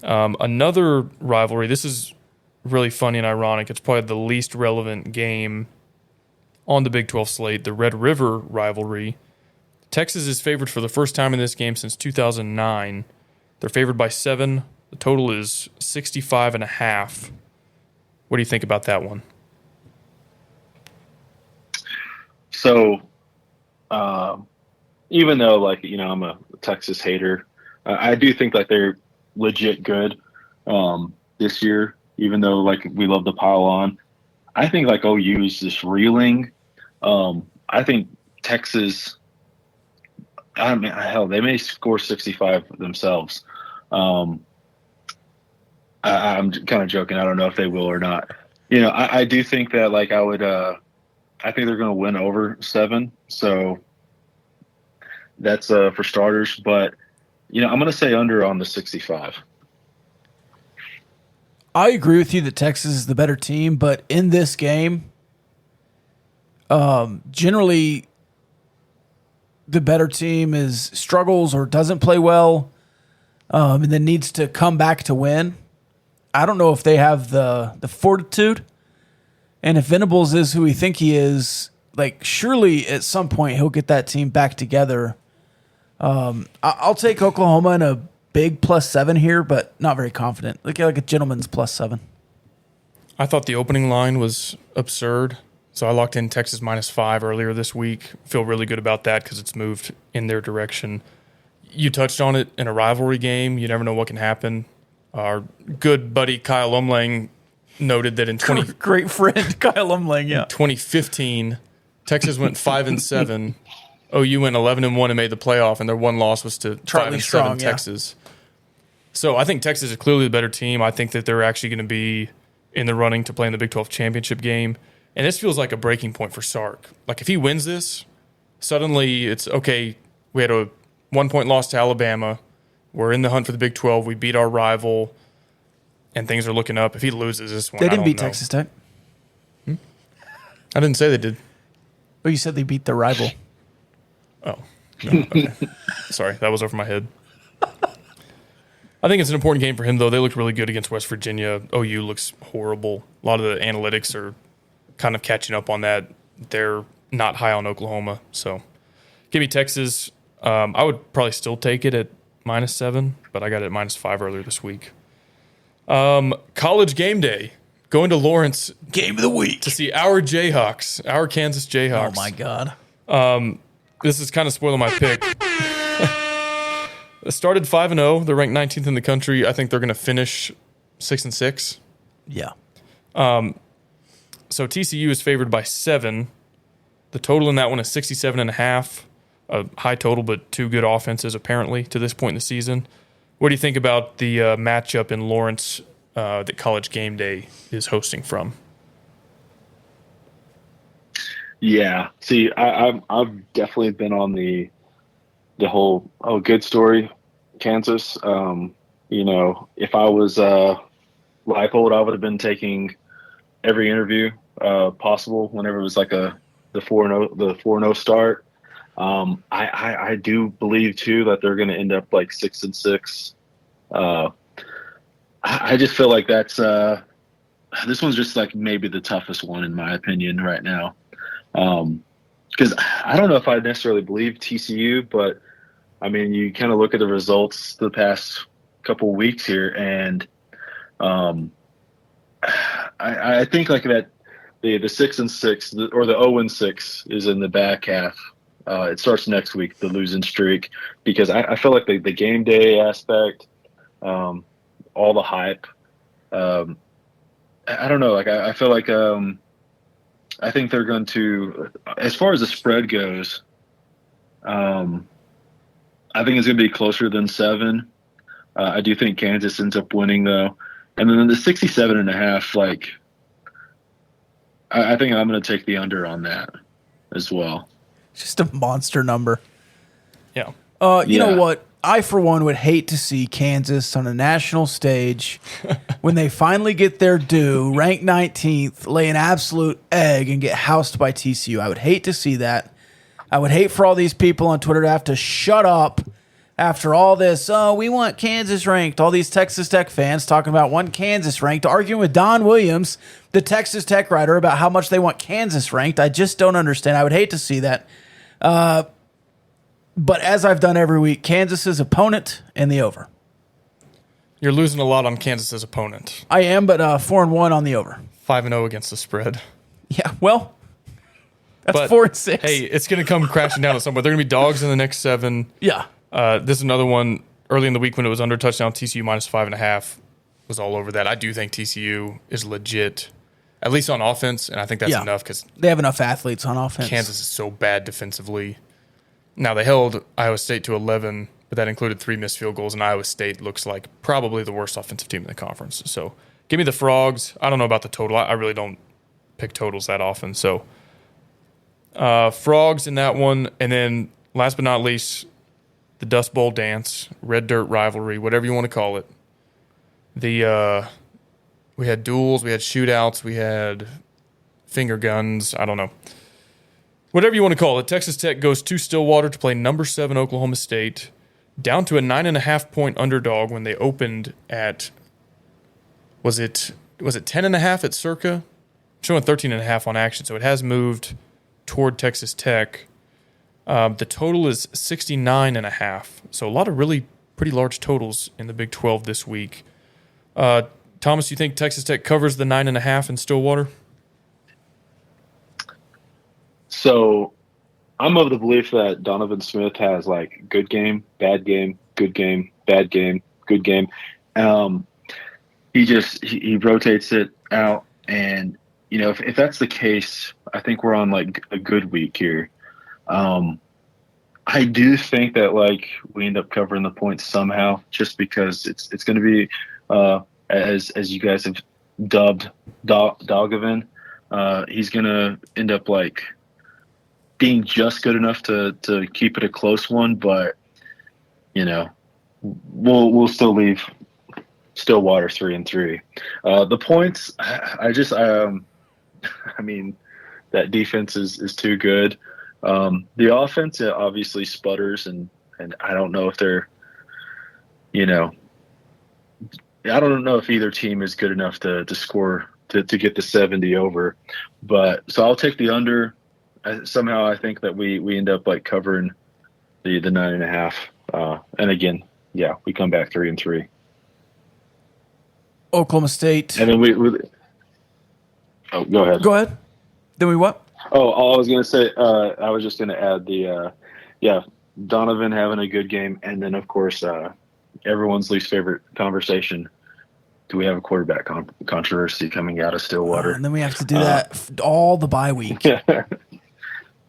Another rivalry, this is really funny and ironic. It's probably the least relevant game on the Big 12 slate, the Red River rivalry. Texas is favored for the first time in this game since 2009. They're favored by 7. The total is 65.5. What do you think about that one? So, even though, like, you know, I'm a Texas hater, I do think that they're legit good this year, even though, like, we love to pile on. I think, like, OU is just reeling. I think Texas, I mean, hell, they may score 65 themselves. I'm kind of joking. I don't know if they will or not. You know, I do think that, like, I think they're going to win over 7. So that's for starters. But, you know, I'm going to say under on the 65. I agree with you that Texas is the better team, but in this game, generally the better team struggles or doesn't play well, and then needs to come back to win. I don't know if they have the fortitude. And if Venables is who we think he is, like, surely at some point he'll get that team back together. I'll take Oklahoma big +7 here, but not very confident. Like a gentleman's +7. I thought the opening line was absurd, so I locked in Texas -5 earlier this week. Feel really good about that because it's moved in their direction. You touched on it in a rivalry game. You never know what can happen. Our good buddy Kyle Umlang noted that in great friend Kyle Umlang, yeah. 2015, Texas went 5-7. OU went 11-1 and made the playoff, and their one loss was to Charlie 5-7 Strong, Texas. So I think Texas is clearly the better team. I think that they're actually going to be in the running to play in the Big 12 championship game. And this feels like a breaking point for Sark. Like, if he wins this, suddenly it's, okay, we had a 1-point loss to Alabama. We're in the hunt for the Big 12. We beat our rival, and things are looking up. If he loses this one, They didn't I don't beat know. Texas Tech. I didn't say they did. Oh, you said they beat the rival. Oh, no. Okay. Sorry, that was over my head. I think it's an important game for him, though. They looked really good against West Virginia. OU looks horrible. A lot of the analytics are kind of catching up on that. They're not high on Oklahoma. So give me Texas. I would probably still take it at -7, but I got it at -5 earlier this week. College game day. Going to Lawrence. Game of the week. To see our Jayhawks, our Kansas Jayhawks. Oh, my God. This is kind of spoiling my pick. It started 5-0. They're ranked 19th in the country. I think they're going to finish 6-6. Yeah. So TCU is favored by 7. The total in that one is 67.5. A high total, but two good offenses apparently to this point in the season. What do you think about the matchup in Lawrence that College Game Day is hosting from? Yeah. See, I've definitely been on the whole good story, Kansas. If I was Leipold, I would have been taking every interview possible whenever it was like the 4-0 start. I do believe too that they're going to end up like 6-6. I just feel like that's this one's just like maybe the toughest one in my opinion right now. Because I don't know if I necessarily believe TCU, but I mean, you kind of look at the results the past couple of weeks here, and I think like that the 6-6 or the 0-6 is in the back half. It starts next week, the losing streak, because I feel like the game day aspect, all the hype. I don't know. Like I feel like I think they're going to, as far as the spread goes, I think it's going to be closer than 7. I do think Kansas ends up winning though, and then the 67.5. Like I think I'm going to take the under on that as well. Just a monster number. Yeah. You know what? I, for one, would hate to see Kansas on a national stage when they finally get their due, ranked 19th, lay an absolute egg, and get housed by TCU. I would hate to see that. I would hate for all these people on Twitter to have to shut up after all this. Oh, we want Kansas ranked. All these Texas Tech fans talking about one Kansas ranked, arguing with Don Williams, the Texas Tech writer, about how much they want Kansas ranked. I just don't understand. I would hate to see that. But as I've done every week, Kansas's opponent and the over. You're losing a lot on Kansas's opponent. I am, but 4-1 on the over. 5-0 against the spread. Yeah, well, that's But, 4-6. Hey, it's going to come crashing down to somewhere. They're going to be dogs in the next 7. Yeah. This is another one early in the week when it was under touchdown. TCU -5.5 was all over that. I do think TCU is legit, at least on offense, and I think that's enough because they have enough athletes on offense. Kansas is so bad defensively. Now, they held Iowa State to 11, but that included 3 missed field goals, and Iowa State looks like probably the worst offensive team in the conference. So give me the Frogs. I don't know about the total. I really don't pick totals that often. So Frogs in that one. And then last but not least, the Dust Bowl dance, Red Dirt rivalry, whatever you want to call it. We had duels, we had shootouts, we had finger guns. I don't know. Whatever you want to call it, Texas Tech goes to Stillwater to play number 7 Oklahoma State, down to a 9.5-point underdog when they opened at, was it 10.5 at Circa? Showing 13.5 on action, so it has moved toward Texas Tech. The total is 69.5, so a lot of really pretty large totals in the Big 12 this week. Thomas, you think Texas Tech covers the 9.5 in Stillwater? So I'm of the belief that Donovan Smith has like good game, bad game, good game, bad game, good game. He rotates it out, and if that's the case, I think we're on like a good week here. I do think that like we end up covering the points somehow, just because it's going to be as you guys have dubbed Dogovan. He's going to end up like being just good enough to keep it a close one, but we'll still leave Stillwater 3-3. The points, I mean, that defense is too good. The offense obviously sputters, and I don't know if they're, I don't know if either team is good enough to score to get the 70 over. But so I'll take the under. Somehow I think that we end up like covering the 9.5. And again, yeah, we come back 3-3. Oklahoma State. And then we oh, go ahead. Go ahead. Then we what? Oh, all I was going to say, I was just going to add Donovan having a good game. And then, of course, everyone's least favorite conversation. Do we have a quarterback controversy coming out of Stillwater? And then we have to do that all the bye week.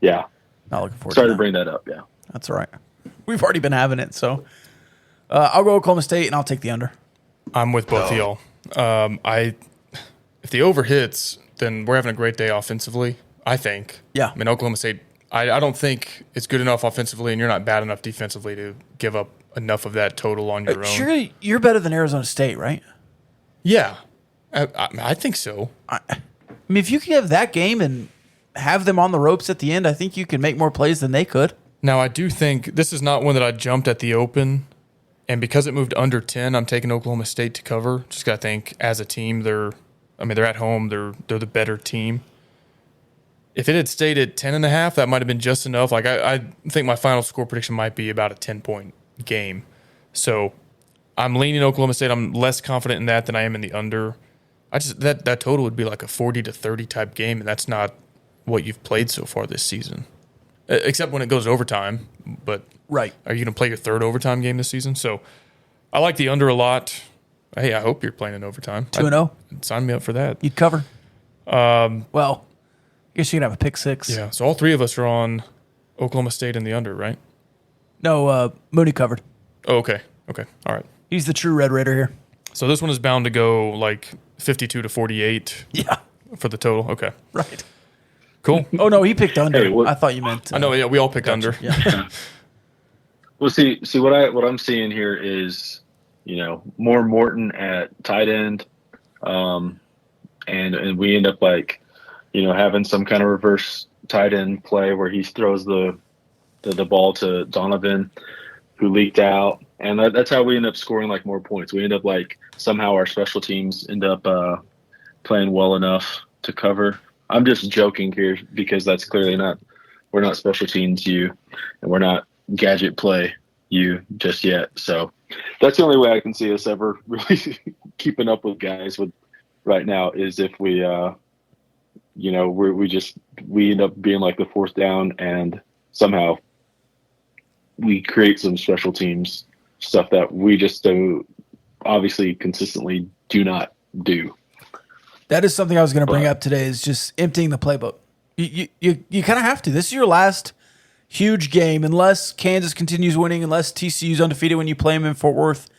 Yeah. Not looking forward Sorry to to bring that up, yeah. That's all right. We've already been having it, so I'll go Oklahoma State, and I'll take the under. I'm with both of y'all. If the over hits, then we're having a great day offensively, I think. Yeah. I mean, Oklahoma State, I don't think it's good enough offensively, and you're not bad enough defensively to give up enough of that total on your own. Surely you're better than Arizona State, right? Yeah. I think so. I mean, if you could have that game and have them on the ropes at the end, I think you can make more plays than they could. Now, I do think this is not one that I jumped at the open, and because it moved under 10, I'm taking Oklahoma State to cover. Just got to think as a team, they're at home, they're the better team. If it had stayed at 10.5, that might have been just enough. Like I think my final score prediction might be about a 10-point game. So I'm leaning Oklahoma State. I'm less confident in that than I am in the under. That total would be like a 40-30 type game, and that's not what you've played so far this season, except when it goes to overtime. But right, are you going to play your third overtime game this season? So I like the under a lot. Hey, I hope you're playing in overtime. 2-0. Sign me up for that. You'd cover. Well, I guess you can have a pick six. Yeah. So all three of us are on Oklahoma State in the under, right? No, Mooney covered. Oh, okay. Okay. All right. He's the true Red Raider here. So this one is bound to go like 52-48. Yeah. For the total. Okay. Right. Cool. Oh no, he picked under. Hey, I thought you meant. I know. Yeah, we all picked under. Yeah. Well, see what I'm seeing here is, more Morton at tight end, and we end up like, having some kind of reverse tight end play where he throws the ball to Donovan, who leaked out, and that's how we end up scoring like more points. We end up like somehow our special teams end up playing well enough to cover. I'm just joking here because that's clearly we're not special teams you, and we're not gadget play you just yet. So that's the only way I can see us ever really keeping up with guys with right now is if we, we end up being like the fourth down and somehow we create some special teams stuff that we just do obviously consistently do not do. That is something I was going to bring up today is just emptying the playbook. You kind of have to. This is your last huge game unless Kansas continues winning, unless TCU's undefeated when you play them in Fort Worth.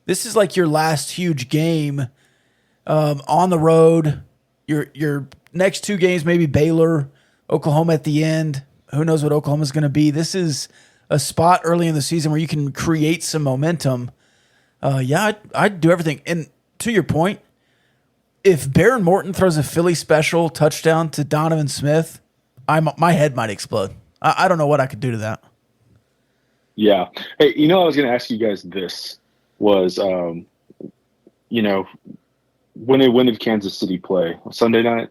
This is like your last huge game on the road. Your next two games, maybe Baylor, Oklahoma at the end. Who knows what Oklahoma's going to be. This is a spot early in the season where you can create some momentum. I'd do everything. And to your point, if Baron Morton throws a Philly special touchdown to Donovan Smith, my head might explode. I don't know what I could do to that. Yeah. Hey, I was going to ask you guys this was, when did Kansas City play? Sunday night?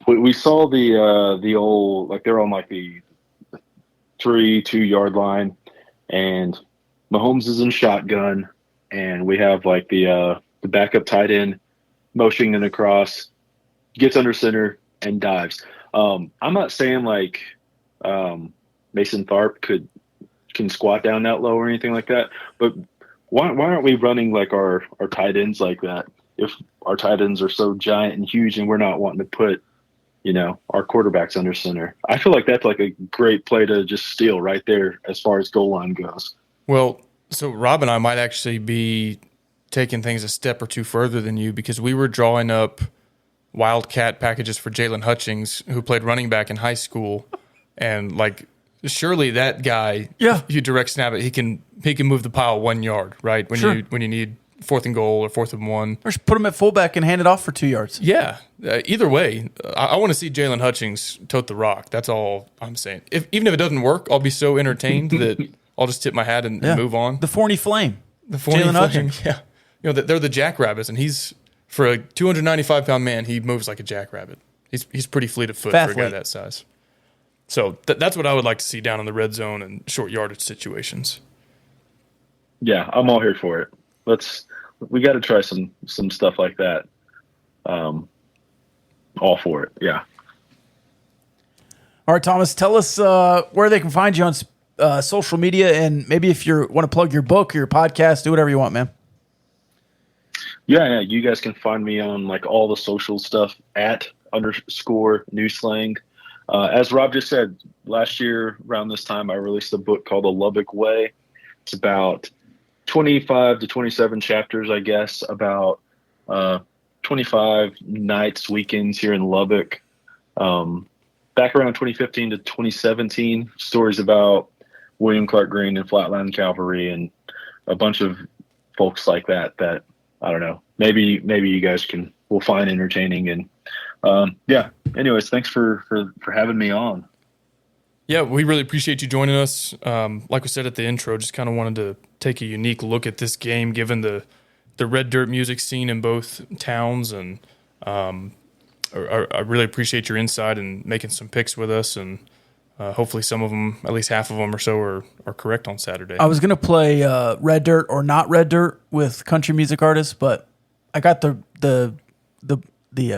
We saw the old, like they're on like the 2 yard line, and Mahomes is in shotgun, and we have like the backup tight end motioning across, gets under center and dives. I'm not saying like Mason Tharp can squat down that low or anything like that, but why aren't we running like our tight ends like that? If our tight ends are so giant and huge, and we're not wanting to put, our quarterbacks under center, I feel like that's like a great play to just steal right there as far as goal line goes. Well, so Rob and I might actually be taking things a step or two further than you, because we were drawing up Wildcat packages for Jalen Hutchings, who played running back in high school, and like surely that guy, you direct snap it, he can move the pile 1 yard, right? When you need 4th and goal or 4th and 1, or just put him at fullback and hand it off for 2 yards. Yeah, either way, I want to see Jalen Hutchings tote the rock. That's all I'm saying. Even if it doesn't work, I'll be so entertained that I'll just tip my hat and move on. The Forney Flame, Jalen Hutchings, yeah. They're the Jackrabbits, and he's, for a 295-pound man, he moves like a jackrabbit. He's pretty fleet of foot for a guy that size. So that's what I would like to see down in the red zone and short yardage situations. Yeah, I'm all here for it. We got to try some stuff like that. All for it. Yeah. All right, Thomas, tell us where they can find you on social media, and maybe if you want to plug your book or your podcast, do whatever you want, man. Yeah. You guys can find me on like all the social stuff at _New Slang. As Rob just said, last year around this time, I released a book called The Lubbock Way. It's about 25 to 27 chapters, I guess, about 25 nights, weekends here in Lubbock. Back around 2015 to 2017, stories about William Clark Green and Flatland Cavalry and a bunch of folks like that, I don't know, maybe you guys will find entertaining. And anyways, thanks for having me on. Yeah, we really appreciate you joining us. Like we said at the intro, just kind of wanted to take a unique look at this game, given the red dirt music scene in both towns, and I really appreciate your insight and making some picks with us, and hopefully some of them, at least half of them or so, are correct on Saturday. I was going to play red dirt or not red dirt with country music artists, but I got the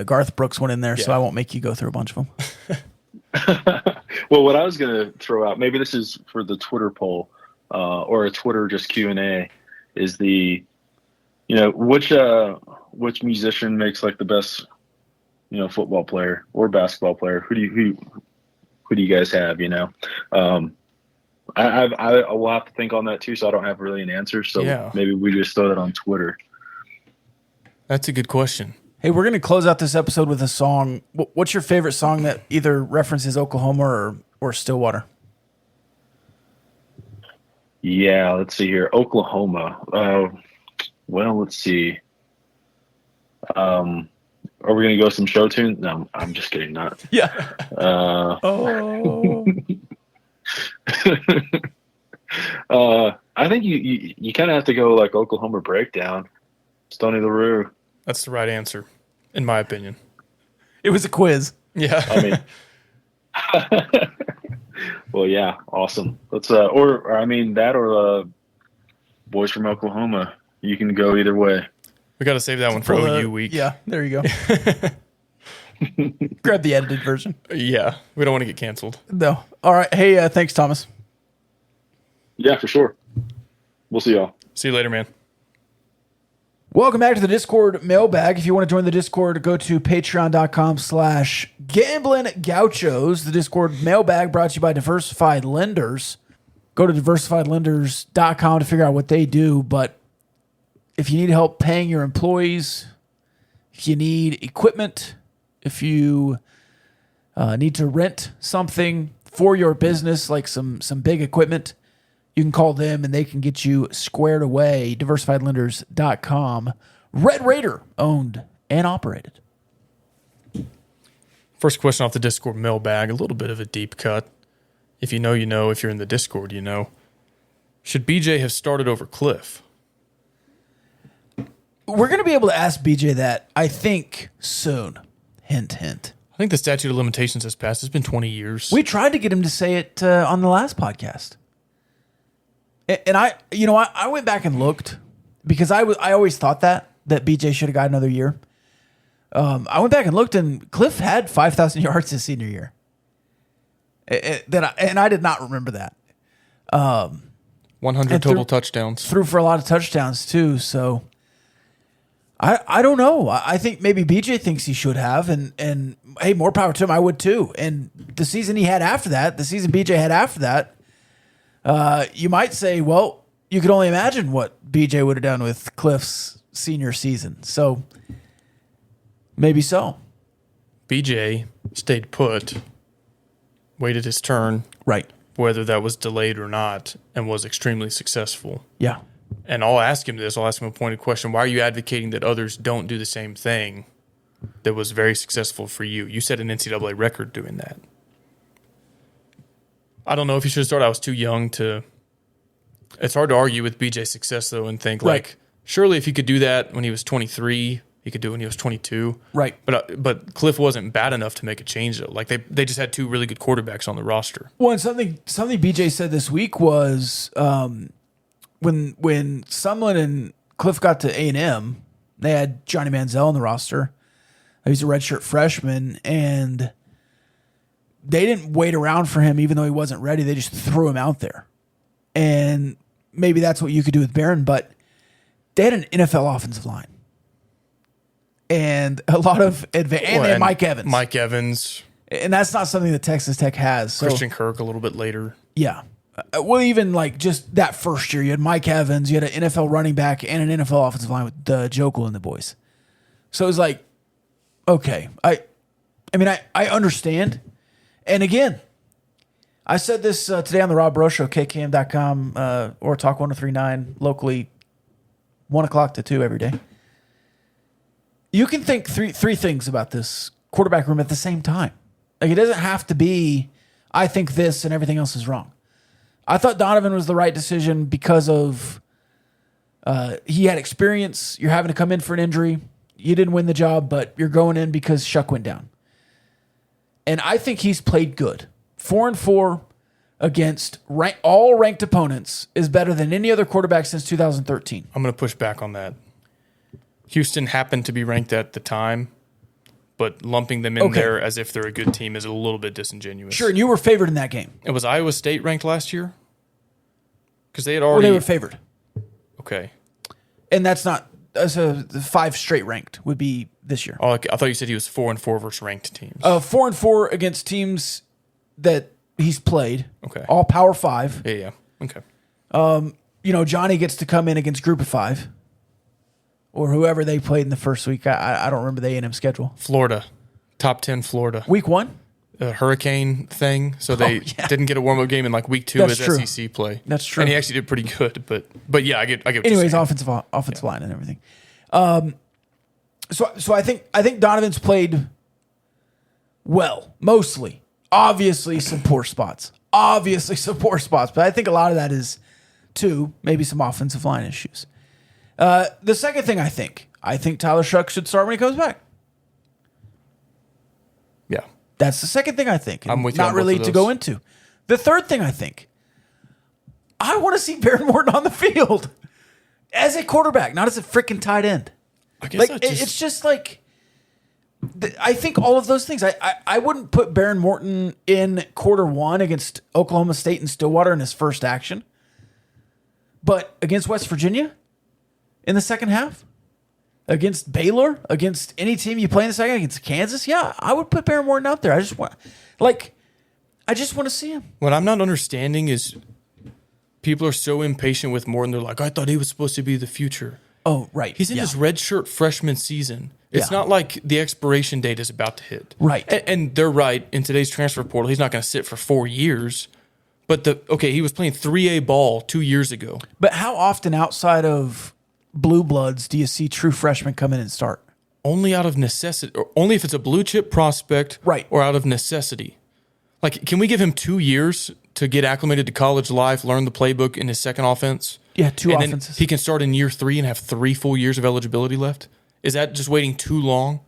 Garth Brooks one in there, so I won't make you go through a bunch of them. Well, what I was going to throw out, maybe this is for the Twitter poll or a Twitter just Q&A, is which musician makes like the best, football player or basketball player? Who do you guys have? I will have to think on that too, so I don't have really an answer. So maybe we just throw that on Twitter. That's a good question. Hey, we're going to close out this episode with a song. What's your favorite song that either references Oklahoma or Stillwater? Yeah, let's see here. Oklahoma. Well, let's see. Are we going to go some show tunes? No, I'm just kidding. Not. Yeah. I think you kind of have to go like Oklahoma Breakdown. Stoney LaRue. That's the right answer, in my opinion. It was a quiz. Yeah. I mean, well, yeah, awesome. Let's or Boys from Oklahoma. You can go either way. We got to save that one for OU week. Yeah, there you go. Grab the edited version. Yeah, we don't want to get canceled. No. All right. Hey, thanks, Thomas. Yeah, for sure. We'll see y'all. See you later, man. Welcome back to the Discord mailbag. If you want to join the Discord, go to patreon.com/gamblingGauchos. The Discord mailbag brought to you by Diversified Lenders. Go to diversifiedlenders.com to figure out what they do. But if you need help paying your employees, if you need equipment, if you need to rent something for your business, like some big equipment, you can call them and they can get you squared away. Diversifiedlenders.com. Red Raider, owned and operated. First question off the Discord mailbag, a little bit of a deep cut. If you know, you know. If you're in the Discord, you know. Should BJ have started over Cliff? We're going to be able to ask BJ that, I think, soon. Hint, hint. I think the statute of limitations has passed. It's been 20 years. We tried to get him to say it on the last podcast. And I went back and looked because I always thought that BJ should have got another year. I went back and looked, and Cliff had 5,000 yards his senior year. I did not remember that. 100 total touchdowns. Threw for a lot of touchdowns too. So I don't know. I think maybe BJ thinks he should have, and hey, more power to him. I would too. And the season he had after that, the season BJ had after that, you might say, well, you could only imagine what BJ would have done with Cliff's senior season. So maybe so. BJ stayed put, waited his turn, right? Whether that was delayed or not, and was extremely successful. Yeah. And I'll ask him this. I'll ask him a pointed question. Why are you advocating that others don't do the same thing that was very successful for you? You set an NCAA record doing that. I don't know if you should have started. I was too young to. It's hard to argue with BJ's success, though, and think, like, surely if he could do that when he was 23, he could do it when he was 22. Right. But Cliff wasn't bad enough to make a change, though. Like, they just had two really good quarterbacks on the roster. Well, and something BJ said this week was when Sumlin and Cliff got to A&M, they had Johnny Manziel on the roster. He's a redshirt freshman, and they didn't wait around for him even though he wasn't ready. They just threw him out there. And maybe that's what you could do with Barron, but they had an NFL offensive line. And a lot of and Mike Evans. Mike Evans. And that's not something that Texas Tech has. So, Christian Kirk a little bit later. Yeah. Well, even like just that first year, you had Mike Evans, you had an NFL running back and an NFL offensive line with Jokel and the boys. So it was like, okay, I understand. And again, I said this today on the Rob Bro Show, KKM.com or Talk 1039 locally, 1 o'clock to 2 every day. You can think three things about this quarterback room at the same time. Like, it doesn't have to be, I think this and everything else is wrong. I thought Donovan was the right decision because of he had experience. You're having to come in for an injury. You didn't win the job, but you're going in because Shuck went down. And I think he's played good. 4-4 against all ranked opponents is better than any other quarterback since 2013. I'm going to push back on that. Houston happened to be ranked at the time, but lumping them in there as if they're a good team is a little bit disingenuous. Sure, and you were favored in that game. It was Iowa State ranked last year? Because they had already... Well, they were favored. Okay. And that's not... So the 5 straight ranked would be this year. Oh, okay. I thought you said he was 4-4 versus ranked teams. 4-4 against teams that he's played. Okay. All Power 5. Yeah. Okay. Johnny gets to come in against Group of 5. Or whoever they played in the first week. I don't remember the A&M schedule. Florida. Top 10 Florida. Week 1? A hurricane thing. So they didn't get a warm-up game in like week 2 as SEC play. That's true. And he actually did pretty good. But yeah, I get what anyways, you're offensive line and everything. So I think Donovan's played well, mostly. Obviously some poor spots. But I think a lot of that is maybe some offensive line issues. The second thing I think Tyler Shuck should start when he comes back. Yeah. That's the second thing I think. I'm with you. Not really to go into. The third thing I want to see Baron Morton on the field as a quarterback, not as a freaking tight end. I guess it's just like, I think all of those things. I wouldn't put Baron Morton in quarter 1 against Oklahoma State and Stillwater in his first action. But against West Virginia in the second half, against Baylor, against any team you play in the second, against Kansas, yeah, I would put Baron Morton out there. I just want to see him. What I'm not understanding is people are so impatient with Morton. They're like, I thought he was supposed to be the future. Oh, right. He's in his redshirt freshman season. It's not like the expiration date is about to hit. Right. And they're right. In today's transfer portal, he's not going to sit for 4 years. But he was playing 3A ball 2 years ago. But how often outside of blue bloods do you see true freshmen come in and start? Only out of necessity, or only if it's a blue chip prospect, right? Or out of necessity. Like, can we give him 2 years to get acclimated to college life, learn the playbook in his second offense? Yeah, 2 and offenses. Then he can start in year 3 and have 3 full years of eligibility left. Is that just waiting too long?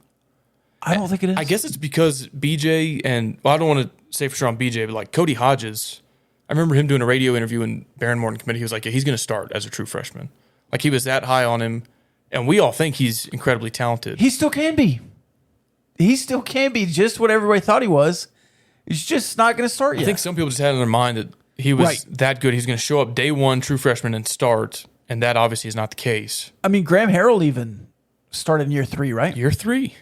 I don't think it is. I guess it's because BJ and I don't want to say for sure on BJ, but like Cody Hodges I remember him doing a radio interview in Baron Morton Committee. He was like, yeah, he's going to start as a true freshman. Like, he was that high on him. And we all think he's incredibly talented. He still can be. He still can be just what everybody thought he was. He's just not going to start yet. I think some people just had in their mind that he was that good. He's going to show up day one, true freshman, and start. And that obviously is not the case. I mean, Graham Harrell even started in year 3, right? Year 3.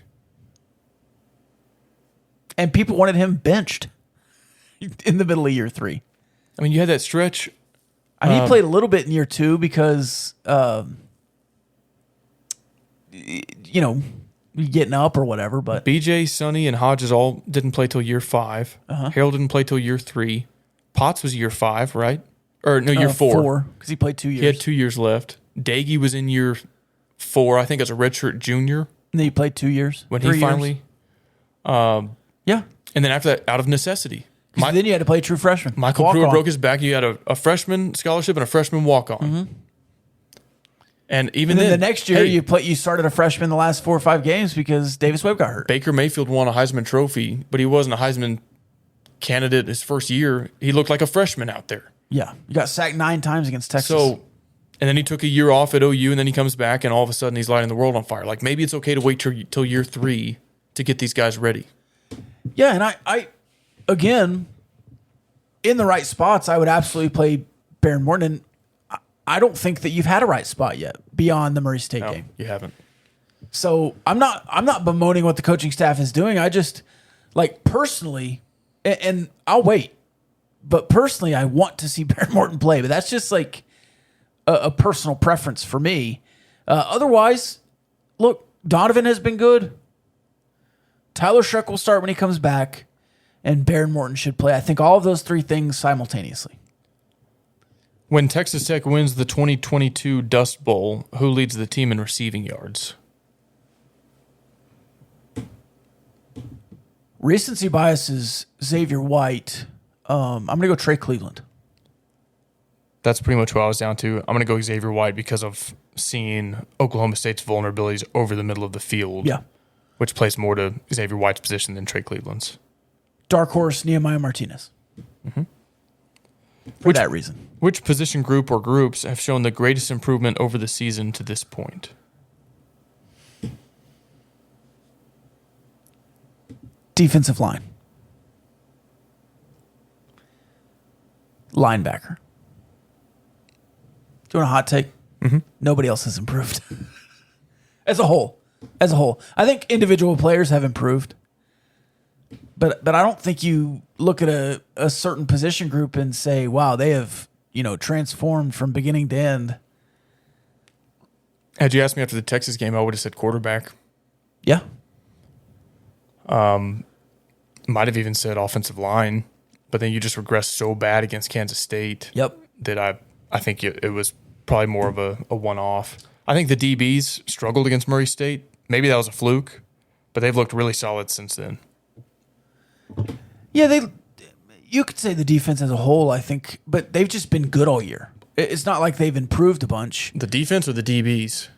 And people wanted him benched in the middle of year 3. I mean, you had that stretch. He played a little bit in year 2 because, getting up or whatever. But BJ, Sonny, and Hodges all didn't play till year 5. Harold didn't play till year 3. Potts was year 5, right? Or no, year 4. 4, because he played 2 years. He had 2 years left. Daggy was in year 4, I think, as a redshirt junior. And then he played 2 years. When he finally... yeah. And then after that, out of necessity. Then you had to play true freshman. Michael Pruitt broke his back. You had a freshman scholarship and a freshman walk-on. Mm-hmm. And even then the next year, you started a freshman the last 4 or 5 games because Davis Webb got hurt. Baker Mayfield won a Heisman Trophy, but he wasn't a Heisman candidate his first year. He looked like a freshman out there. Yeah. You got sacked 9 times against Texas. And then he took a year off at OU, and then he comes back, and all of a sudden he's lighting the world on fire. Like, maybe it's okay to wait till year 3 to get these guys ready. Yeah, and I again, in the right spots, I would absolutely play Baron Morton. I don't think that you've had a right spot yet beyond the Murray State game. You haven't. So I'm not bemoaning what the coaching staff is doing. I just, like, personally, and I'll wait, but personally, I want to see Baron Morton play. But that's just like a personal preference for me. Otherwise, look, Donovan has been good. Tyler Shuck will start when he comes back, and Baron Morton should play. I think all of those 3 things simultaneously. When Texas Tech wins the 2022 Dust Bowl, who leads the team in receiving yards? Recency bias is Xavier White. I'm going to go Trey Cleveland. That's pretty much what I was down to. I'm going to go Xavier White because of seeing Oklahoma State's vulnerabilities over the middle of the field. Yeah. Which plays more to Xavier White's position than Trey Cleveland's. Dark horse, Nehemiah Martinez. Mm-hmm. For that reason. Which position group or groups have shown the greatest improvement over the season to this point? Defensive line. Linebacker. Doing a hot take? Mm-hmm. Nobody else has improved. As a whole. I think individual players have improved. But I don't think you look at a certain position group and say, wow, they have, transformed from beginning to end. Had you asked me after the Texas game, I would have said quarterback. Yeah. Might have even said offensive line, but then you just regressed so bad against Kansas State. Yep. That I think it was probably more of a one-off. I think the DBs struggled against Murray State. Maybe that was a fluke, but they've looked really solid since then. Yeah, you could say the defense as a whole, I think, but they've just been good all year. It's not like they've improved a bunch. The defense or the DBs?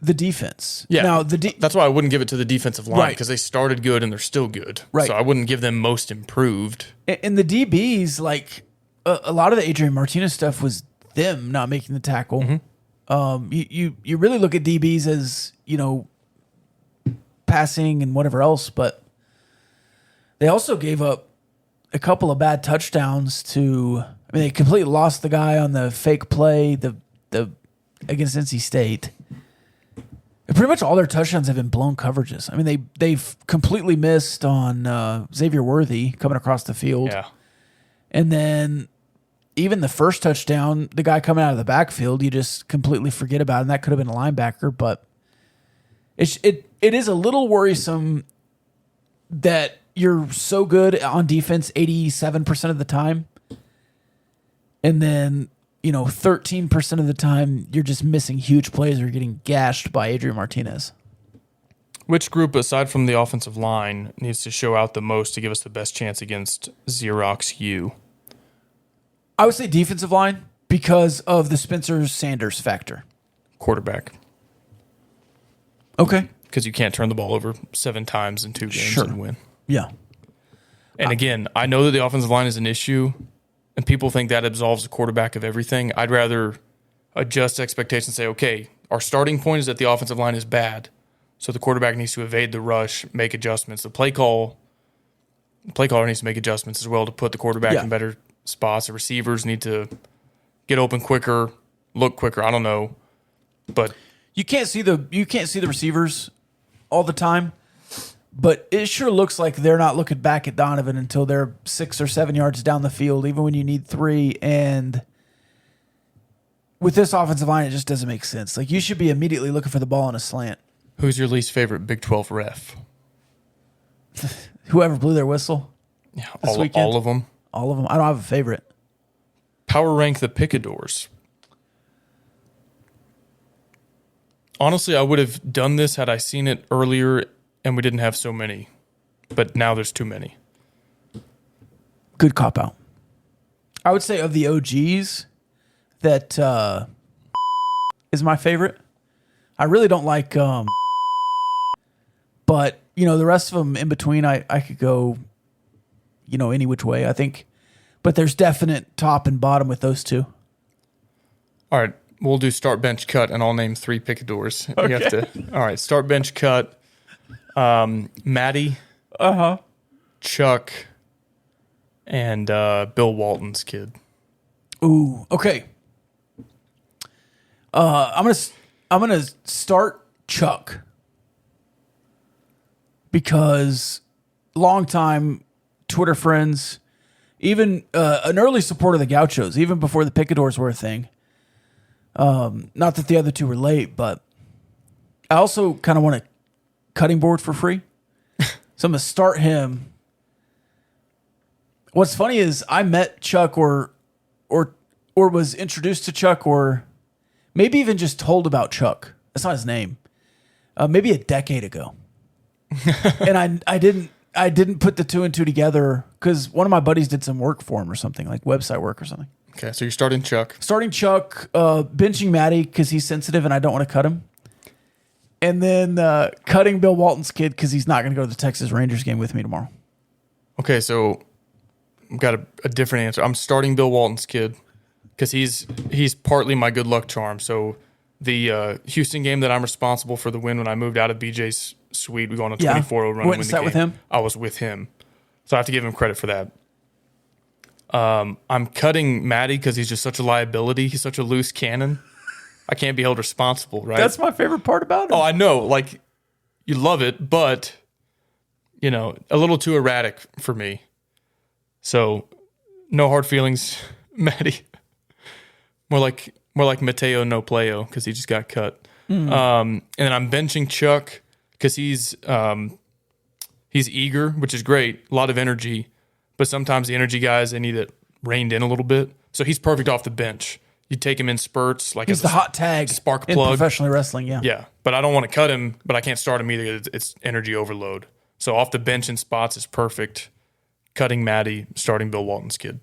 The defense. Yeah. Now, that's why I wouldn't give it to the defensive line, because they started good and they're still good. Right. So I wouldn't give them most improved. And the DBs, like a lot of the Adrian Martinez stuff was them not making the tackle. Mm-hmm. You really look at DBs as, passing and whatever else, but they also gave up a couple of bad touchdowns to. I mean, they completely lost the guy on the fake play the against NC State. And pretty much all their touchdowns have been blown coverages. I mean, they've completely missed on Xavier Worthy coming across the field. Yeah, and then even the first touchdown, the guy coming out of the backfield, you just completely forget about it, and that could have been a linebacker, but it is a little worrisome that you're so good on defense 87% of the time, and then 13% of the time you're just missing huge plays or getting gashed by Adrian Martinez. Which group, aside from the offensive line, needs to show out the most to give us the best chance against Xerox U? I would say defensive line because of the Spencer Sanders factor. Quarterback. Okay. Because you can't turn the ball over 7 times in 2 games and win. Yeah. And again, I know that the offensive line is an issue, and people think that absolves the quarterback of everything. I'd rather adjust expectations and say, okay, our starting point is that the offensive line is bad, so the quarterback needs to evade the rush, make adjustments. The play caller needs to make adjustments as well to put the quarterback in better spots. The receivers need to get open quicker, look quicker. I don't know, but you can't see the receivers all the time. But it sure looks like they're not looking back at Donovan until they're 6 or 7 yards down the field, even when you need 3. And with this offensive line, it just doesn't make sense. Like, you should be immediately looking for the ball on a slant. Who's your least favorite Big 12 ref? Whoever blew their whistle. Yeah, this weekend. All of them. All of them. I don't have a favorite. Power rank the picadors. Honestly, I would have done this had I seen it earlier and we didn't have so many. But now there's too many. Good cop-out. I would say of the OGs, that is my favorite. I really don't like but, the rest of them in between, I could go, any which way, I think. But there's definite top and bottom with those two. All right. We'll do start, bench, cut, and I'll name 3 picadors. Okay. You have to. All right. Start, bench, cut. Matty. Chuck. And Bill Walton's kid. Ooh. Okay. I'm gonna start Chuck because longtime Twitter friends, even an early supporter of the Gauchos, even before the picadors were a thing. Not that the other two were late, but I also kind of want a cutting board for free. So I'm going to start him. What's funny is I met Chuck or was introduced to Chuck or maybe even just told about Chuck. That's not his name. Maybe a decade ago. And I didn't put the 2 and 2 together because one of my buddies did some work for him or something, like website work or something. Okay, so you're starting Chuck. Benching Matty because he's sensitive and I don't want to cut him. And then cutting Bill Walton's kid because he's not going to go to the Texas Rangers game with me tomorrow. Okay, so I've got a different answer. I'm starting Bill Walton's kid because he's partly my good luck charm. So the Houston game that I'm responsible for the win when I moved out of BJ's suite, we go on a 24-0 run. Went and sat with him? I was with him. So I have to give him credit for that. I'm cutting Matty because he's just such a liability. He's such a loose cannon. I can't be held responsible, right? That's my favorite part about him. Oh, I know. Like, you love it, but, a little too erratic for me. So, no hard feelings, Matty. More like Mateo no playo because he just got cut. And then I'm benching Chuck because he's eager, which is great. A lot of energy. But sometimes the energy guys, they need it reined in a little bit. So he's perfect off the bench. You take him in spurts. Like he's the hot tag spark in plug. Professional wrestling, yeah. Yeah, but I don't want to cut him, but I can't start him either. It's energy overload. So off the bench in spots is perfect. Cutting Matty, starting Bill Walton's kid.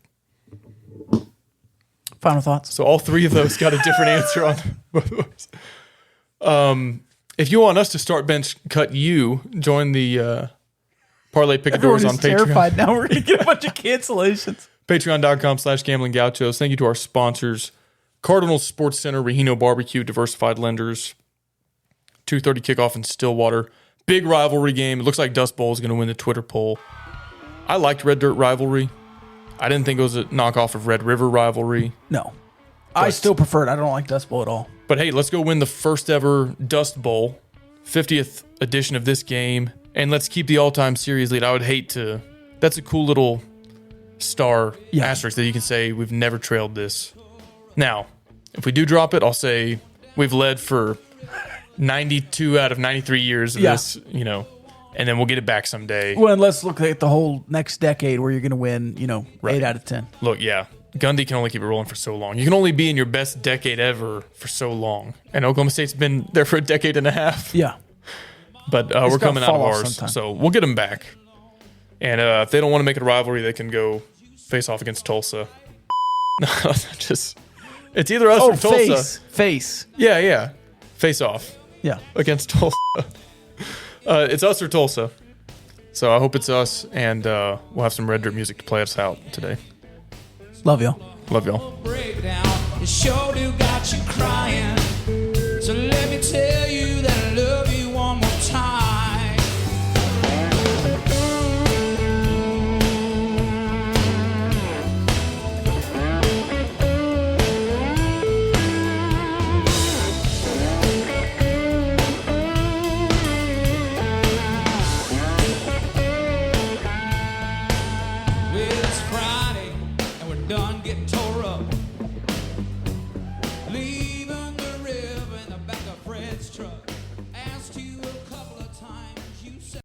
Final thoughts? So all 3 of those got a different answer on both of those. If you want us to start bench cut you, join the Parlay Picadors on Patreon. Terrified now. We're going to get a bunch of cancellations. Patreon.com/Gambling Gauchos. Thank you to our sponsors. Cardinals Sports Center, Regino Barbecue, Diversified Lenders. 2:30 kickoff in Stillwater. Big rivalry game. It looks like Dust Bowl is going to win the Twitter poll. I liked Red Dirt Rivalry. I didn't think it was a knockoff of Red River Rivalry. No. I still prefer it. I don't like Dust Bowl at all. But hey, let's go win the first ever Dust Bowl, 50th edition of this game. And let's keep the all-time series lead. I would hate to. That's a cool little star asterisk that you can say we've never trailed this. Now, if we do drop it, I'll say we've led for 92 out of 93 years of this, and then we'll get it back someday. Well, and let's look at the whole next decade where you're going to win, 8 out of 10. Look, yeah. Gundy can only keep it rolling for so long. You can only be in your best decade ever for so long. And Oklahoma State's been there for a decade and a half. Yeah. But we're coming out of ours, so we'll get them back. And if they don't want to make it a rivalry, they can go face off against Tulsa. It's either us or Tulsa. Face. Yeah. Face off. Yeah. Against Tulsa. It's us or Tulsa. So I hope it's us, and we'll have some Red Dirt music to play us out today. Love y'all. Love y'all. Breakdown, it sure do got you crying.